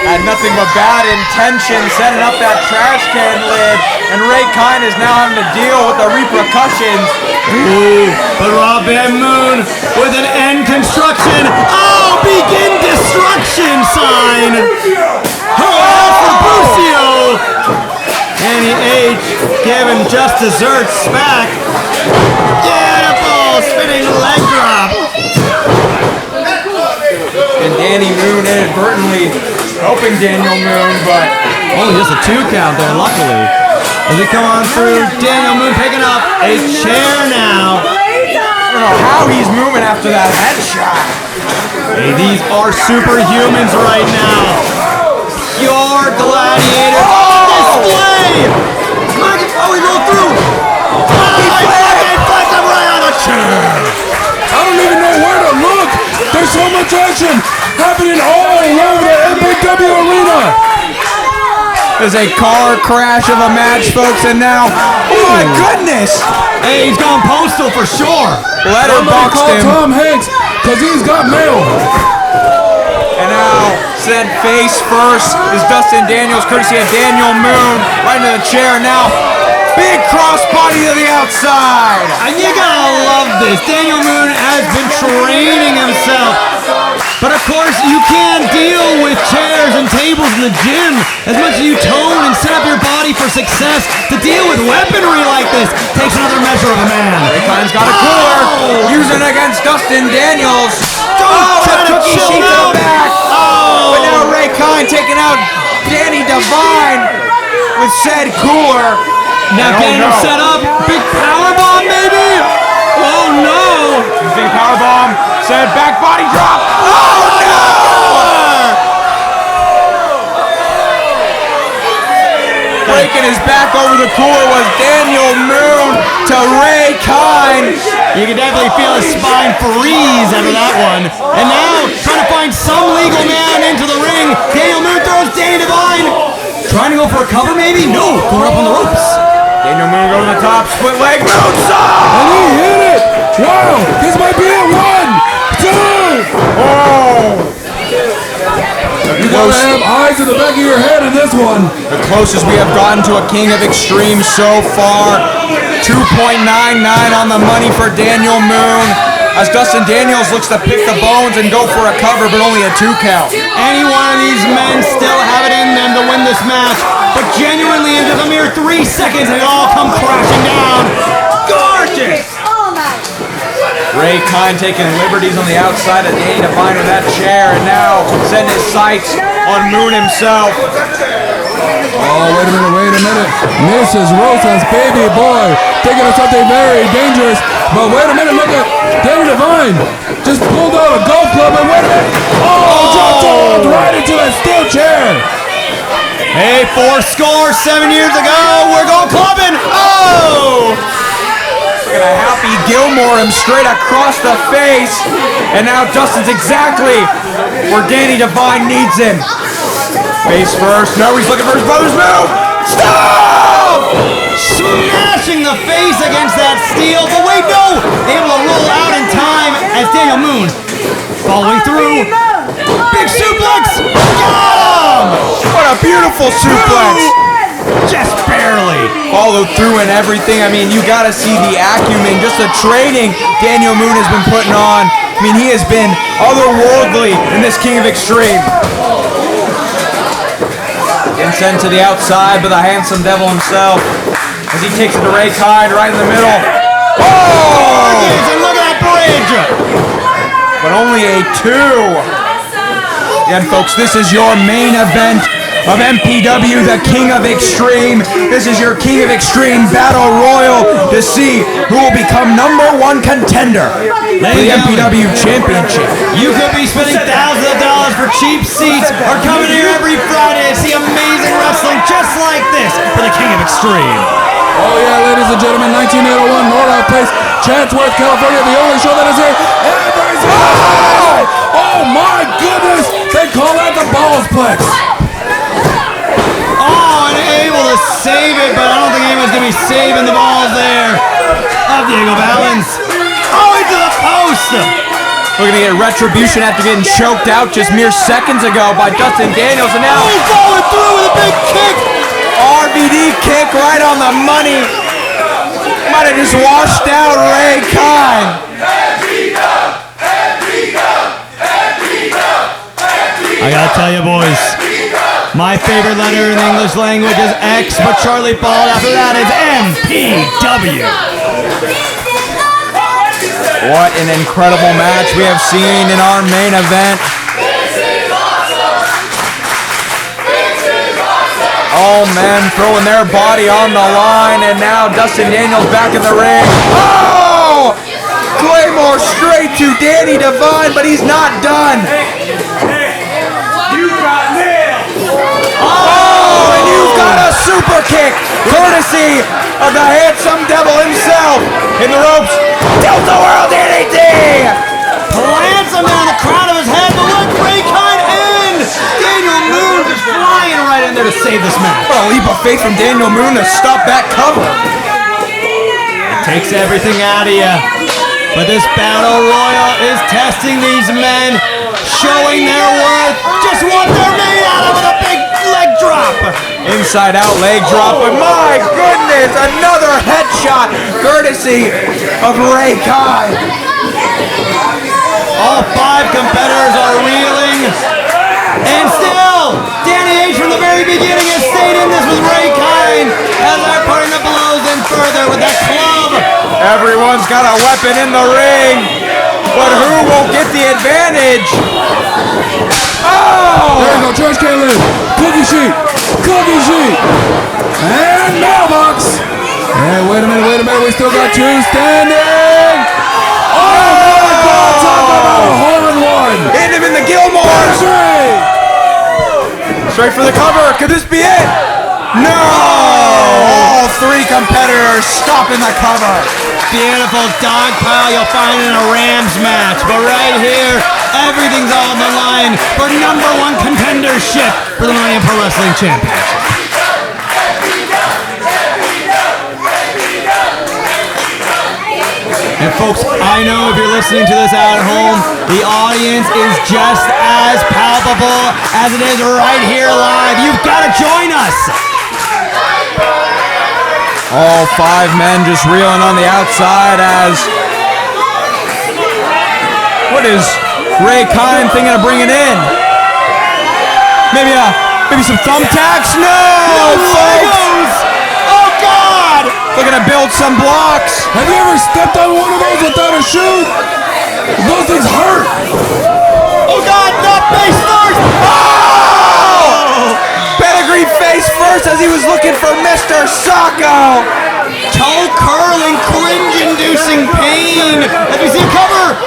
Had nothing but bad intention setting up that trash can lid, and Ray Kine is now having to deal with the repercussions. Ooh, but Rob Van Moon with an end construction. Oh, begin destruction sign. Hurrah for Bucio. Danny H giving just desserts back. Beautiful spinning leg drop. And Danny Moon inadvertently helping Daniel Moon, but only just a 2 count there, luckily. As we come on through, Daniel Moon picking up a chair now. I don't know how he's moving after that headshot. Hey, these are superhumans right now. Pure gladiator display. Oh, he rolled through. He flipped him right on the chair. I don't even know where to look. There's so much action happening all over the MPW arena. There's a car crash of a match, folks, and now, oh my goodness! Hey, he's going postal for sure. Letterboxed Letterboxed him. Tom Hanks, because he's got mail. And now, sent face first is Dustin Daniels, courtesy of Daniel Moon, right into the chair. Now, big crossbody to the outside. And you gotta love this. Daniel Moon has been training himself. But of course, you can't deal with chairs and tables in the gym as much as you tone and set up your body for success. To deal with weaponry like this takes another measure of a man. Ray Kine's got a cooler, using it against Dustin Daniels. Trying to cookie chill sheet to out. the back. But now Ray Kine taking out Danny Devine with said cooler. Now getting him set up. Big powerbomb, maybe? Oh no! Big powerbomb, said back body drop. Oh no! Breaking his back over the cooler was Daniel Moon to Ray Kine. You can definitely feel his spine freeze after that one. And now, trying to find some legal man into the ring. Daniel Moon throws Danny Devine. Trying to go for a cover, maybe? No, going up on the ropes. Daniel Moon goes to the top, split leg, moonsault! And he hit it. Wow, this might be it. 1, 2. Oh! You gotta have eyes in the back of your head in this one. The closest we have gotten to a King of Extreme so far. 2.99 on the money for Daniel Moon. As Dustin Daniels looks to pick the bones and go for a cover, but only a 2 count. Any one of these men still have it in them to win this match, but genuinely in just a mere 3 seconds, it all come crashing down. Gorgeous! Ray Kine taking liberties on the outside of Danny Devine with that chair, and now setting his sights on Moon himself. Oh, wait a minute. Mrs. Rosa's baby boy thinking of something very dangerous. But wait a minute, look at Danny Devine. Just pulled out a golf club and wait a minute. Oh, dropped right into that steel chair. Hey, 7 years ago, we're going clubbing. Oh! Look at a Happy Gilmore him straight across the face. And now Dustin's exactly where Danny Devine needs him. Face first. No, he's looking for his brother's move. Stop! Smashing the face against that steel. But wait, no! Able to roll out in time as Daniel Moon following through. Big suplex! Got him! What a beautiful suplex! Just barely. Followed through and everything. I mean, you gotta see the acumen, just the training Daniel Moon has been putting on. I mean, he has been otherworldly in this King of Extreme. And sent to the outside by the handsome devil himself as he takes it to Ray Kine right in the middle. Oh! And look at that bridge! But only a 2. Again, folks, this is your main event of MPW, the King of Extreme. This is your King of Extreme Battle Royal to see who will become #1 contender for the MPW Championship. You could be spending thousands of dollars for cheap seats or coming here every Friday to see amazing wrestling just like this for the King of Extreme. Oh yeah, ladies and gentlemen, 19801 Nordoff Place, Chatsworth, California, the only show that is here every Friday. Oh my goodness, they call that the Ballsplex. Oh, and able to save it, but I don't think anyone's going to be saving the balls there. Of Diego Balance. Oh, into the post. We're going to get retribution after getting choked out just mere seconds ago by Dustin Daniels, and now he's following through with a big kick. RVD kick right on the money. Might have just washed out Ray Kine. I gotta tell you, boys, my favorite letter in the English language is X, but Charlie Ball after that is MPW. What an incredible match we have seen in our main event. All men throwing their body on the line, and now Dustin Daniels back in the ring. Oh! Claymore straight to Danny Devine, but he's not done. You got nailed. Oh, and you've got a super kick, courtesy of the handsome devil himself. In the ropes, tilt the world DDT! Plants him down the crown of his head, but look, Ray Kine and Daniel Moon just flying right in there to save this match. What a leap of faith from Daniel Moon to stop that cover. Takes everything out of you. But this battle royal is testing these men, showing their worth, just what they're made out of with a big leg drop. Inside out leg drop, but my goodness, another headshot courtesy of Ray Kine. All 5 competitors are reeling. And still, Danny H from the very beginning has stayed in this with Ray Kine as they're putting the blows in further with that club. Everyone's got a weapon in the ring, but who will get the advantage? Oh! There you go, trash can lid, cookie sheet, and mailbox. And wait a minute, we still got 2 standing. Oh my God, talk about a hole-in-one. Hit him in the Gilmore. Straight for the cover, could this be it? No! All 3 competitors stopping the cover. Beautiful dog pile you'll find in a Rams match. But right here, everything's on the line for #1 contendership for the Millennium Pro Wrestling Championship. And folks, I know if you're listening to this out at home, the audience is just as palpable as it is right here live. You've got to join us. All 5 men just reeling on the outside as... What is Ray Kine thinking of bringing in? Maybe some thumbtacks? No, folks! Oh, God! Looking to build some blocks. Have you ever stepped on one of those without a shoe? Those things hurt. Oh, God, not face first! Oh! Pedigree face first as he was looking for Mr. Sacco. Toe curling, cringe-inducing pain. As we see him cover.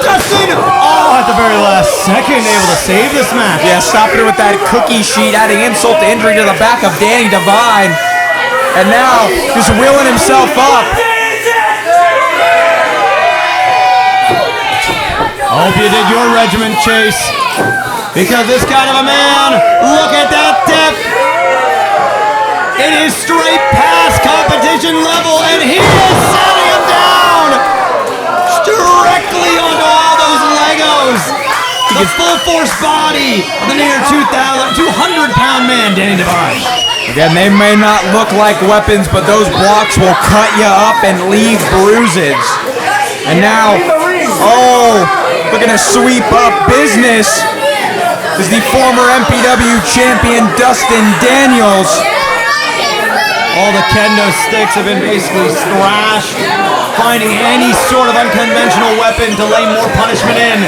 Dustin! Oh, at the very last second, able to save this match. Yeah, stopping it with that cookie sheet, adding insult to injury to the back of Danny Devine. And now, just wheeling himself up. I hope you did your regiment, Chase. Because this kind of a man, look at that depth. It is straight past competition level, and he is setting him down. Directly onto all those Legos. The full force body of the near 200-pound man, Danny Devine. Again, they may not look like weapons, but those blocks will cut you up and leave bruises. And now, looking to sweep up business is the former MPW champion, Dustin Daniels. All the kendo sticks have been basically thrashed, finding any sort of unconventional weapon to lay more punishment in.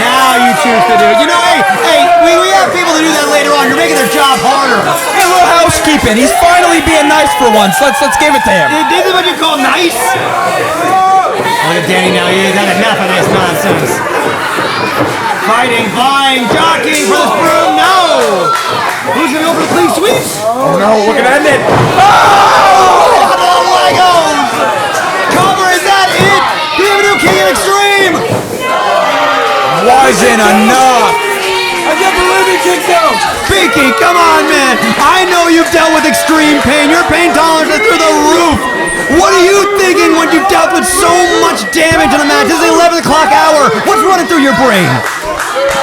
Now you choose to do it. You know, hey, we have people to do that later on. You're making their job harder. Hey, a little housekeeping. He's finally being nice for once. Let's give it to him. This is what you call nice? Look at Danny now. He's had enough of this nonsense. Fighting, vying, jockeying for this broom. No! Who's going to go for the clean sweeps? Oh no, we're going to end it. Oh! The Legos! Cover, is that it? Do we have a new King of Xtreme? Wasn't enough. I can't believe he kicked out. Pinky, come on, man. I know you've dealt with extreme pain. Your pain tolerance is through the roof. What are you thinking when you've dealt with so much damage in a match? This is the 11 o'clock hour. What's running through your brain?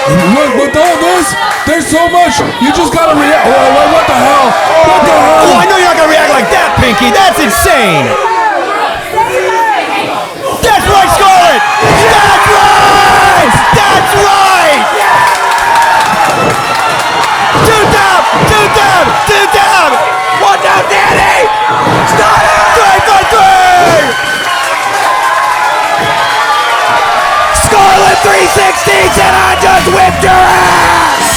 Look, with all this, there's so much. You just gotta react. What the hell? What the hell? Oh, I know you're not gonna react like that, Pinky. That's insane. That's right, Scarlett. That's right. That's right. Two down. One down, Danny. Stop it. 3 for 3. Scarlett 360s and I just whipped your ass.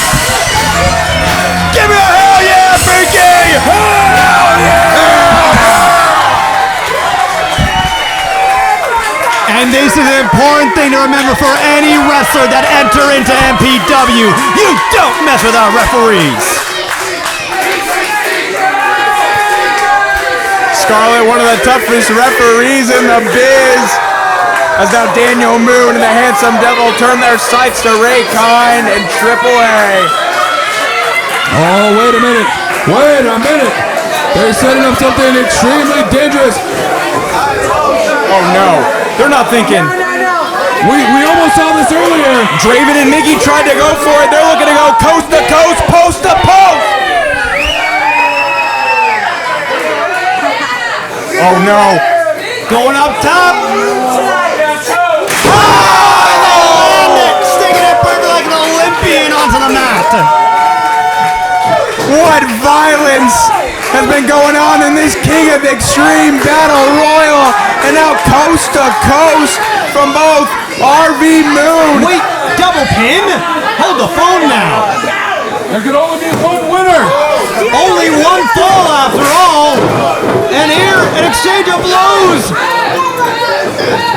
Give me a hell yeah, Pinky. Hell yeah. And this is an important thing to remember for any wrestler that enter into MPW. You don't mess with our referees. Scarlett, one of the toughest referees in the biz. As now Daniel Moon and the Handsome Devil turn their sights to Ray Kine and AAA. Oh, wait a minute. They're setting up something extremely dangerous. Oh no, they're not thinking. We almost saw this earlier. Draven and Miggy tried to go for it. They're looking to go coast to coast, post to post. Oh no. Going up top. Sticking it perfect like an Olympian onto the mat. What violence has been going on in this King of Xtreme Battle Royal, and now coast to coast from both RV Moon. Wait, double pin? Hold the phone now. There could only be one winner. Only one fall after all. And here, an exchange of blows.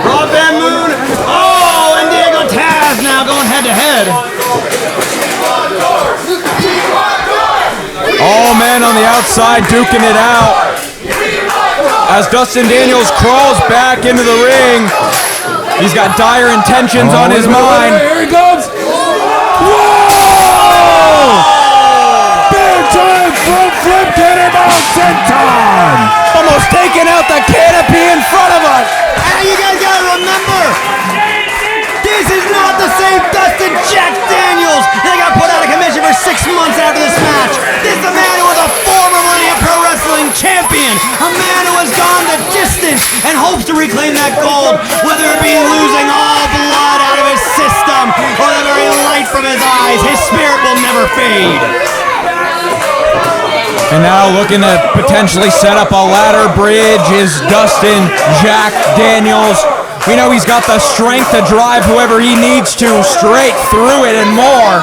Rob Van Moon. Oh, and Diego Taz now going head to head. All men on the outside duking it out. As Dustin Daniels crawls back into the ring. He's got dire intentions on his mind. Here he comes. Whoa! Big time front flip cannonball senton. Almost taking out the canopy in front of us. And you guys gotta remember, this is not the same Dustin Jack Daniels that got put out of commission for 6 months after this match. This is a man who was a former Millennium Pro Wrestling champion, a man who has gone the distance and hopes to reclaim that gold, whether it be losing all blood out of his system or the very light from his eyes. His spirit will never fade. And now looking to potentially set up a ladder bridge is Dustin Jack Daniels. We know he's got the strength to drive whoever he needs to straight through it and more.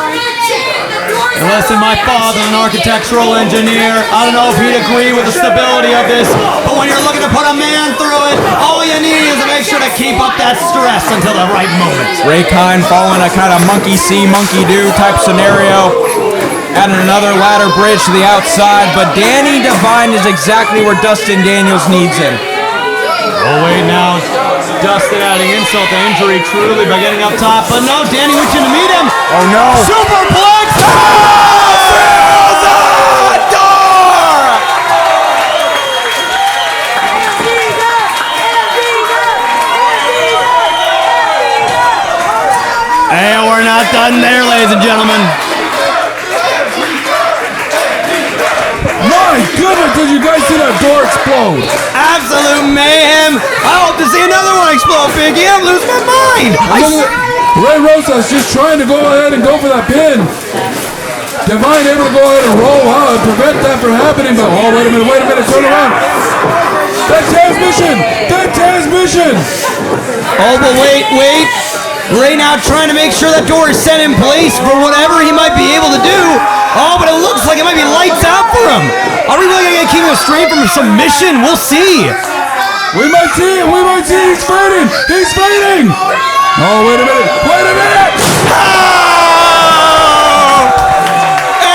And listen, my father, an architectural engineer, I don't know if he'd agree with the stability of this, but when you're looking to put a man through it, all you need is to make sure to keep up that stress until the right moment. Ray Kine following a kind of monkey see, monkey do type scenario. Adding another ladder bridge to the outside, but Danny Devine is exactly where Dustin Daniels needs him. Oh, wait now. Dustin adding insult to injury truly by getting up top, but no, Danny reaching to meet him. Oh no. Superplex! Through the door! And we're not done there, ladies and gentlemen. My goodness, did you guys see that door explode? Absolute mayhem. I hope to see another one explode, Biggie. I'm losing my mind. Ray Rosas just trying to go ahead and go for that pin. Divine able to go ahead and roll out and prevent that from happening, but oh, wait a minute, turn around. That transmission! Oh, but wait. Ray now trying to make sure that door is set in place for whatever he might be able to do. Oh, but it looks like it might be lights out for him. Are we really going to get King of Xtreme from submission? We'll see. We might see it. He's fading. Oh, wait a minute. Oh!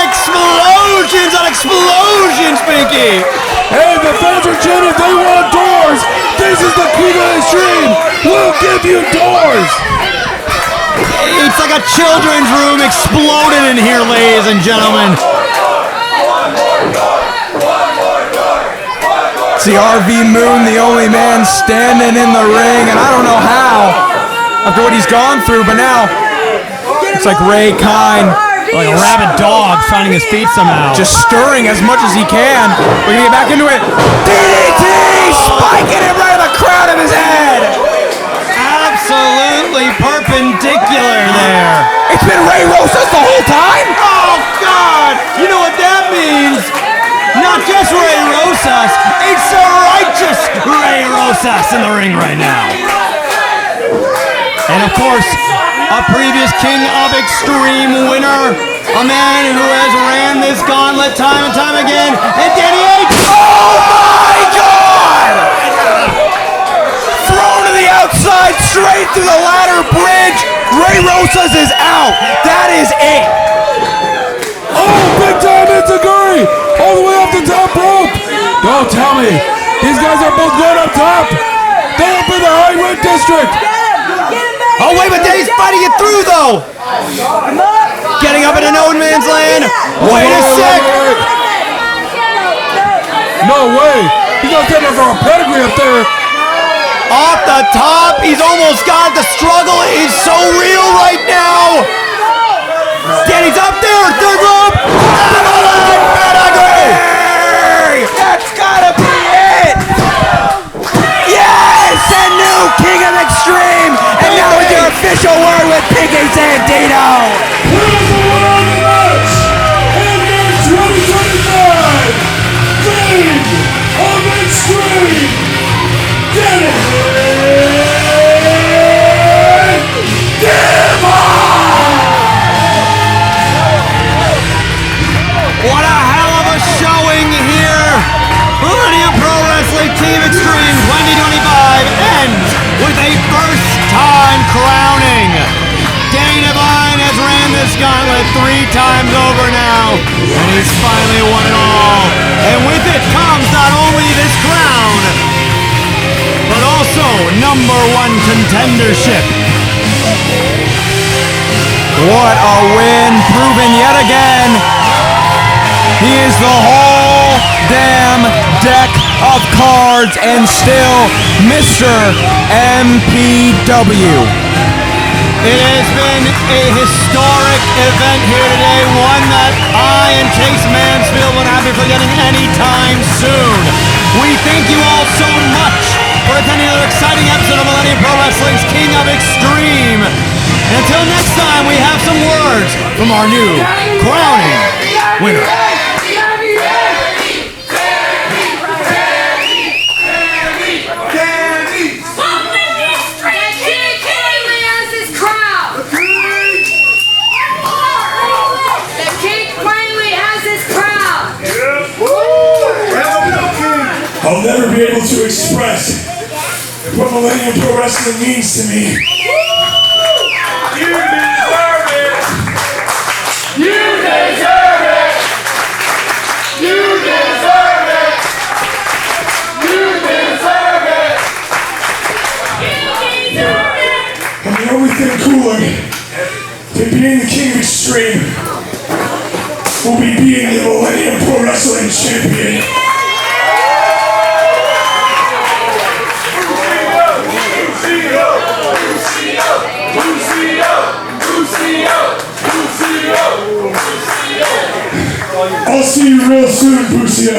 Explosions on explosions, Pinky. Hey, the fans are chanting, they want doors. This is the King of Xtreme. We'll give you doors. It's like a children's room exploded in here, ladies and gentlemen. See RV Moon, the only man standing in the ring, and I don't know how, after what he's gone through, but now it's like Ray Kine, Like a rabid dog finding his feet somehow. just stirring as much as he can. We're gonna get back into it. DDT! Spiking it right in the crown of his head! Absolutely perpendicular there. It's been Ray Rosas the whole time? Oh, God! You know what that means? Not just Ray Rosas, it's a righteous Ray Rosas in the ring right now. And of course, a previous King of Xtreme winner, a man who has ran this gauntlet time and time again, and Danny H. Oh my God! Thrown to the outside, straight through the ladder bridge. Ray Rosas is out. That is it. Oh, big time Enziguri! All the way off the top rope! Don't tell me! These guys are both going up top! They're up in the high red district! Oh wait, but Danny's fighting it through though! Getting up into no man's land! Wait a sec! No way! He's not getting for a pedigree up there! Off the top, he's almost got it. The struggle is so real right now! Danny's up there, third rope! That's gotta be it. Yes, a new King of Xtreme, and now with your official word with Pinky Santino. Here's the winner of the match! In year 2025, King of Xtreme, Danny What a hell of a showing here! Millennium Pro Wrestling Team Xtreme 2025 ends with a first-time crowning. Danny Devine has ran this gauntlet 3 times over now, and he's finally won it all. And with it comes not only this crown, but also #1 contendership. What a win, proven yet again. He is the whole goddamn deck of cards and still Mr. MPW. It has been a historic event here today, one that I and Chase Mansfield will not be forgetting anytime soon. We thank you all so much for attending another exciting episode of Millennium Pro Wrestling's King of Xtreme. And until next time, we have some words from our new crowning winner. I'll never be able to express what Millennium Pro Wrestling means to me. You deserve it! You deserve it! You deserve it! You deserve it! You deserve it! And the only thing cooler than being the King of Xtreme will be being the Millennium Pro Wrestling Champion. I'll see you real soon, Busio.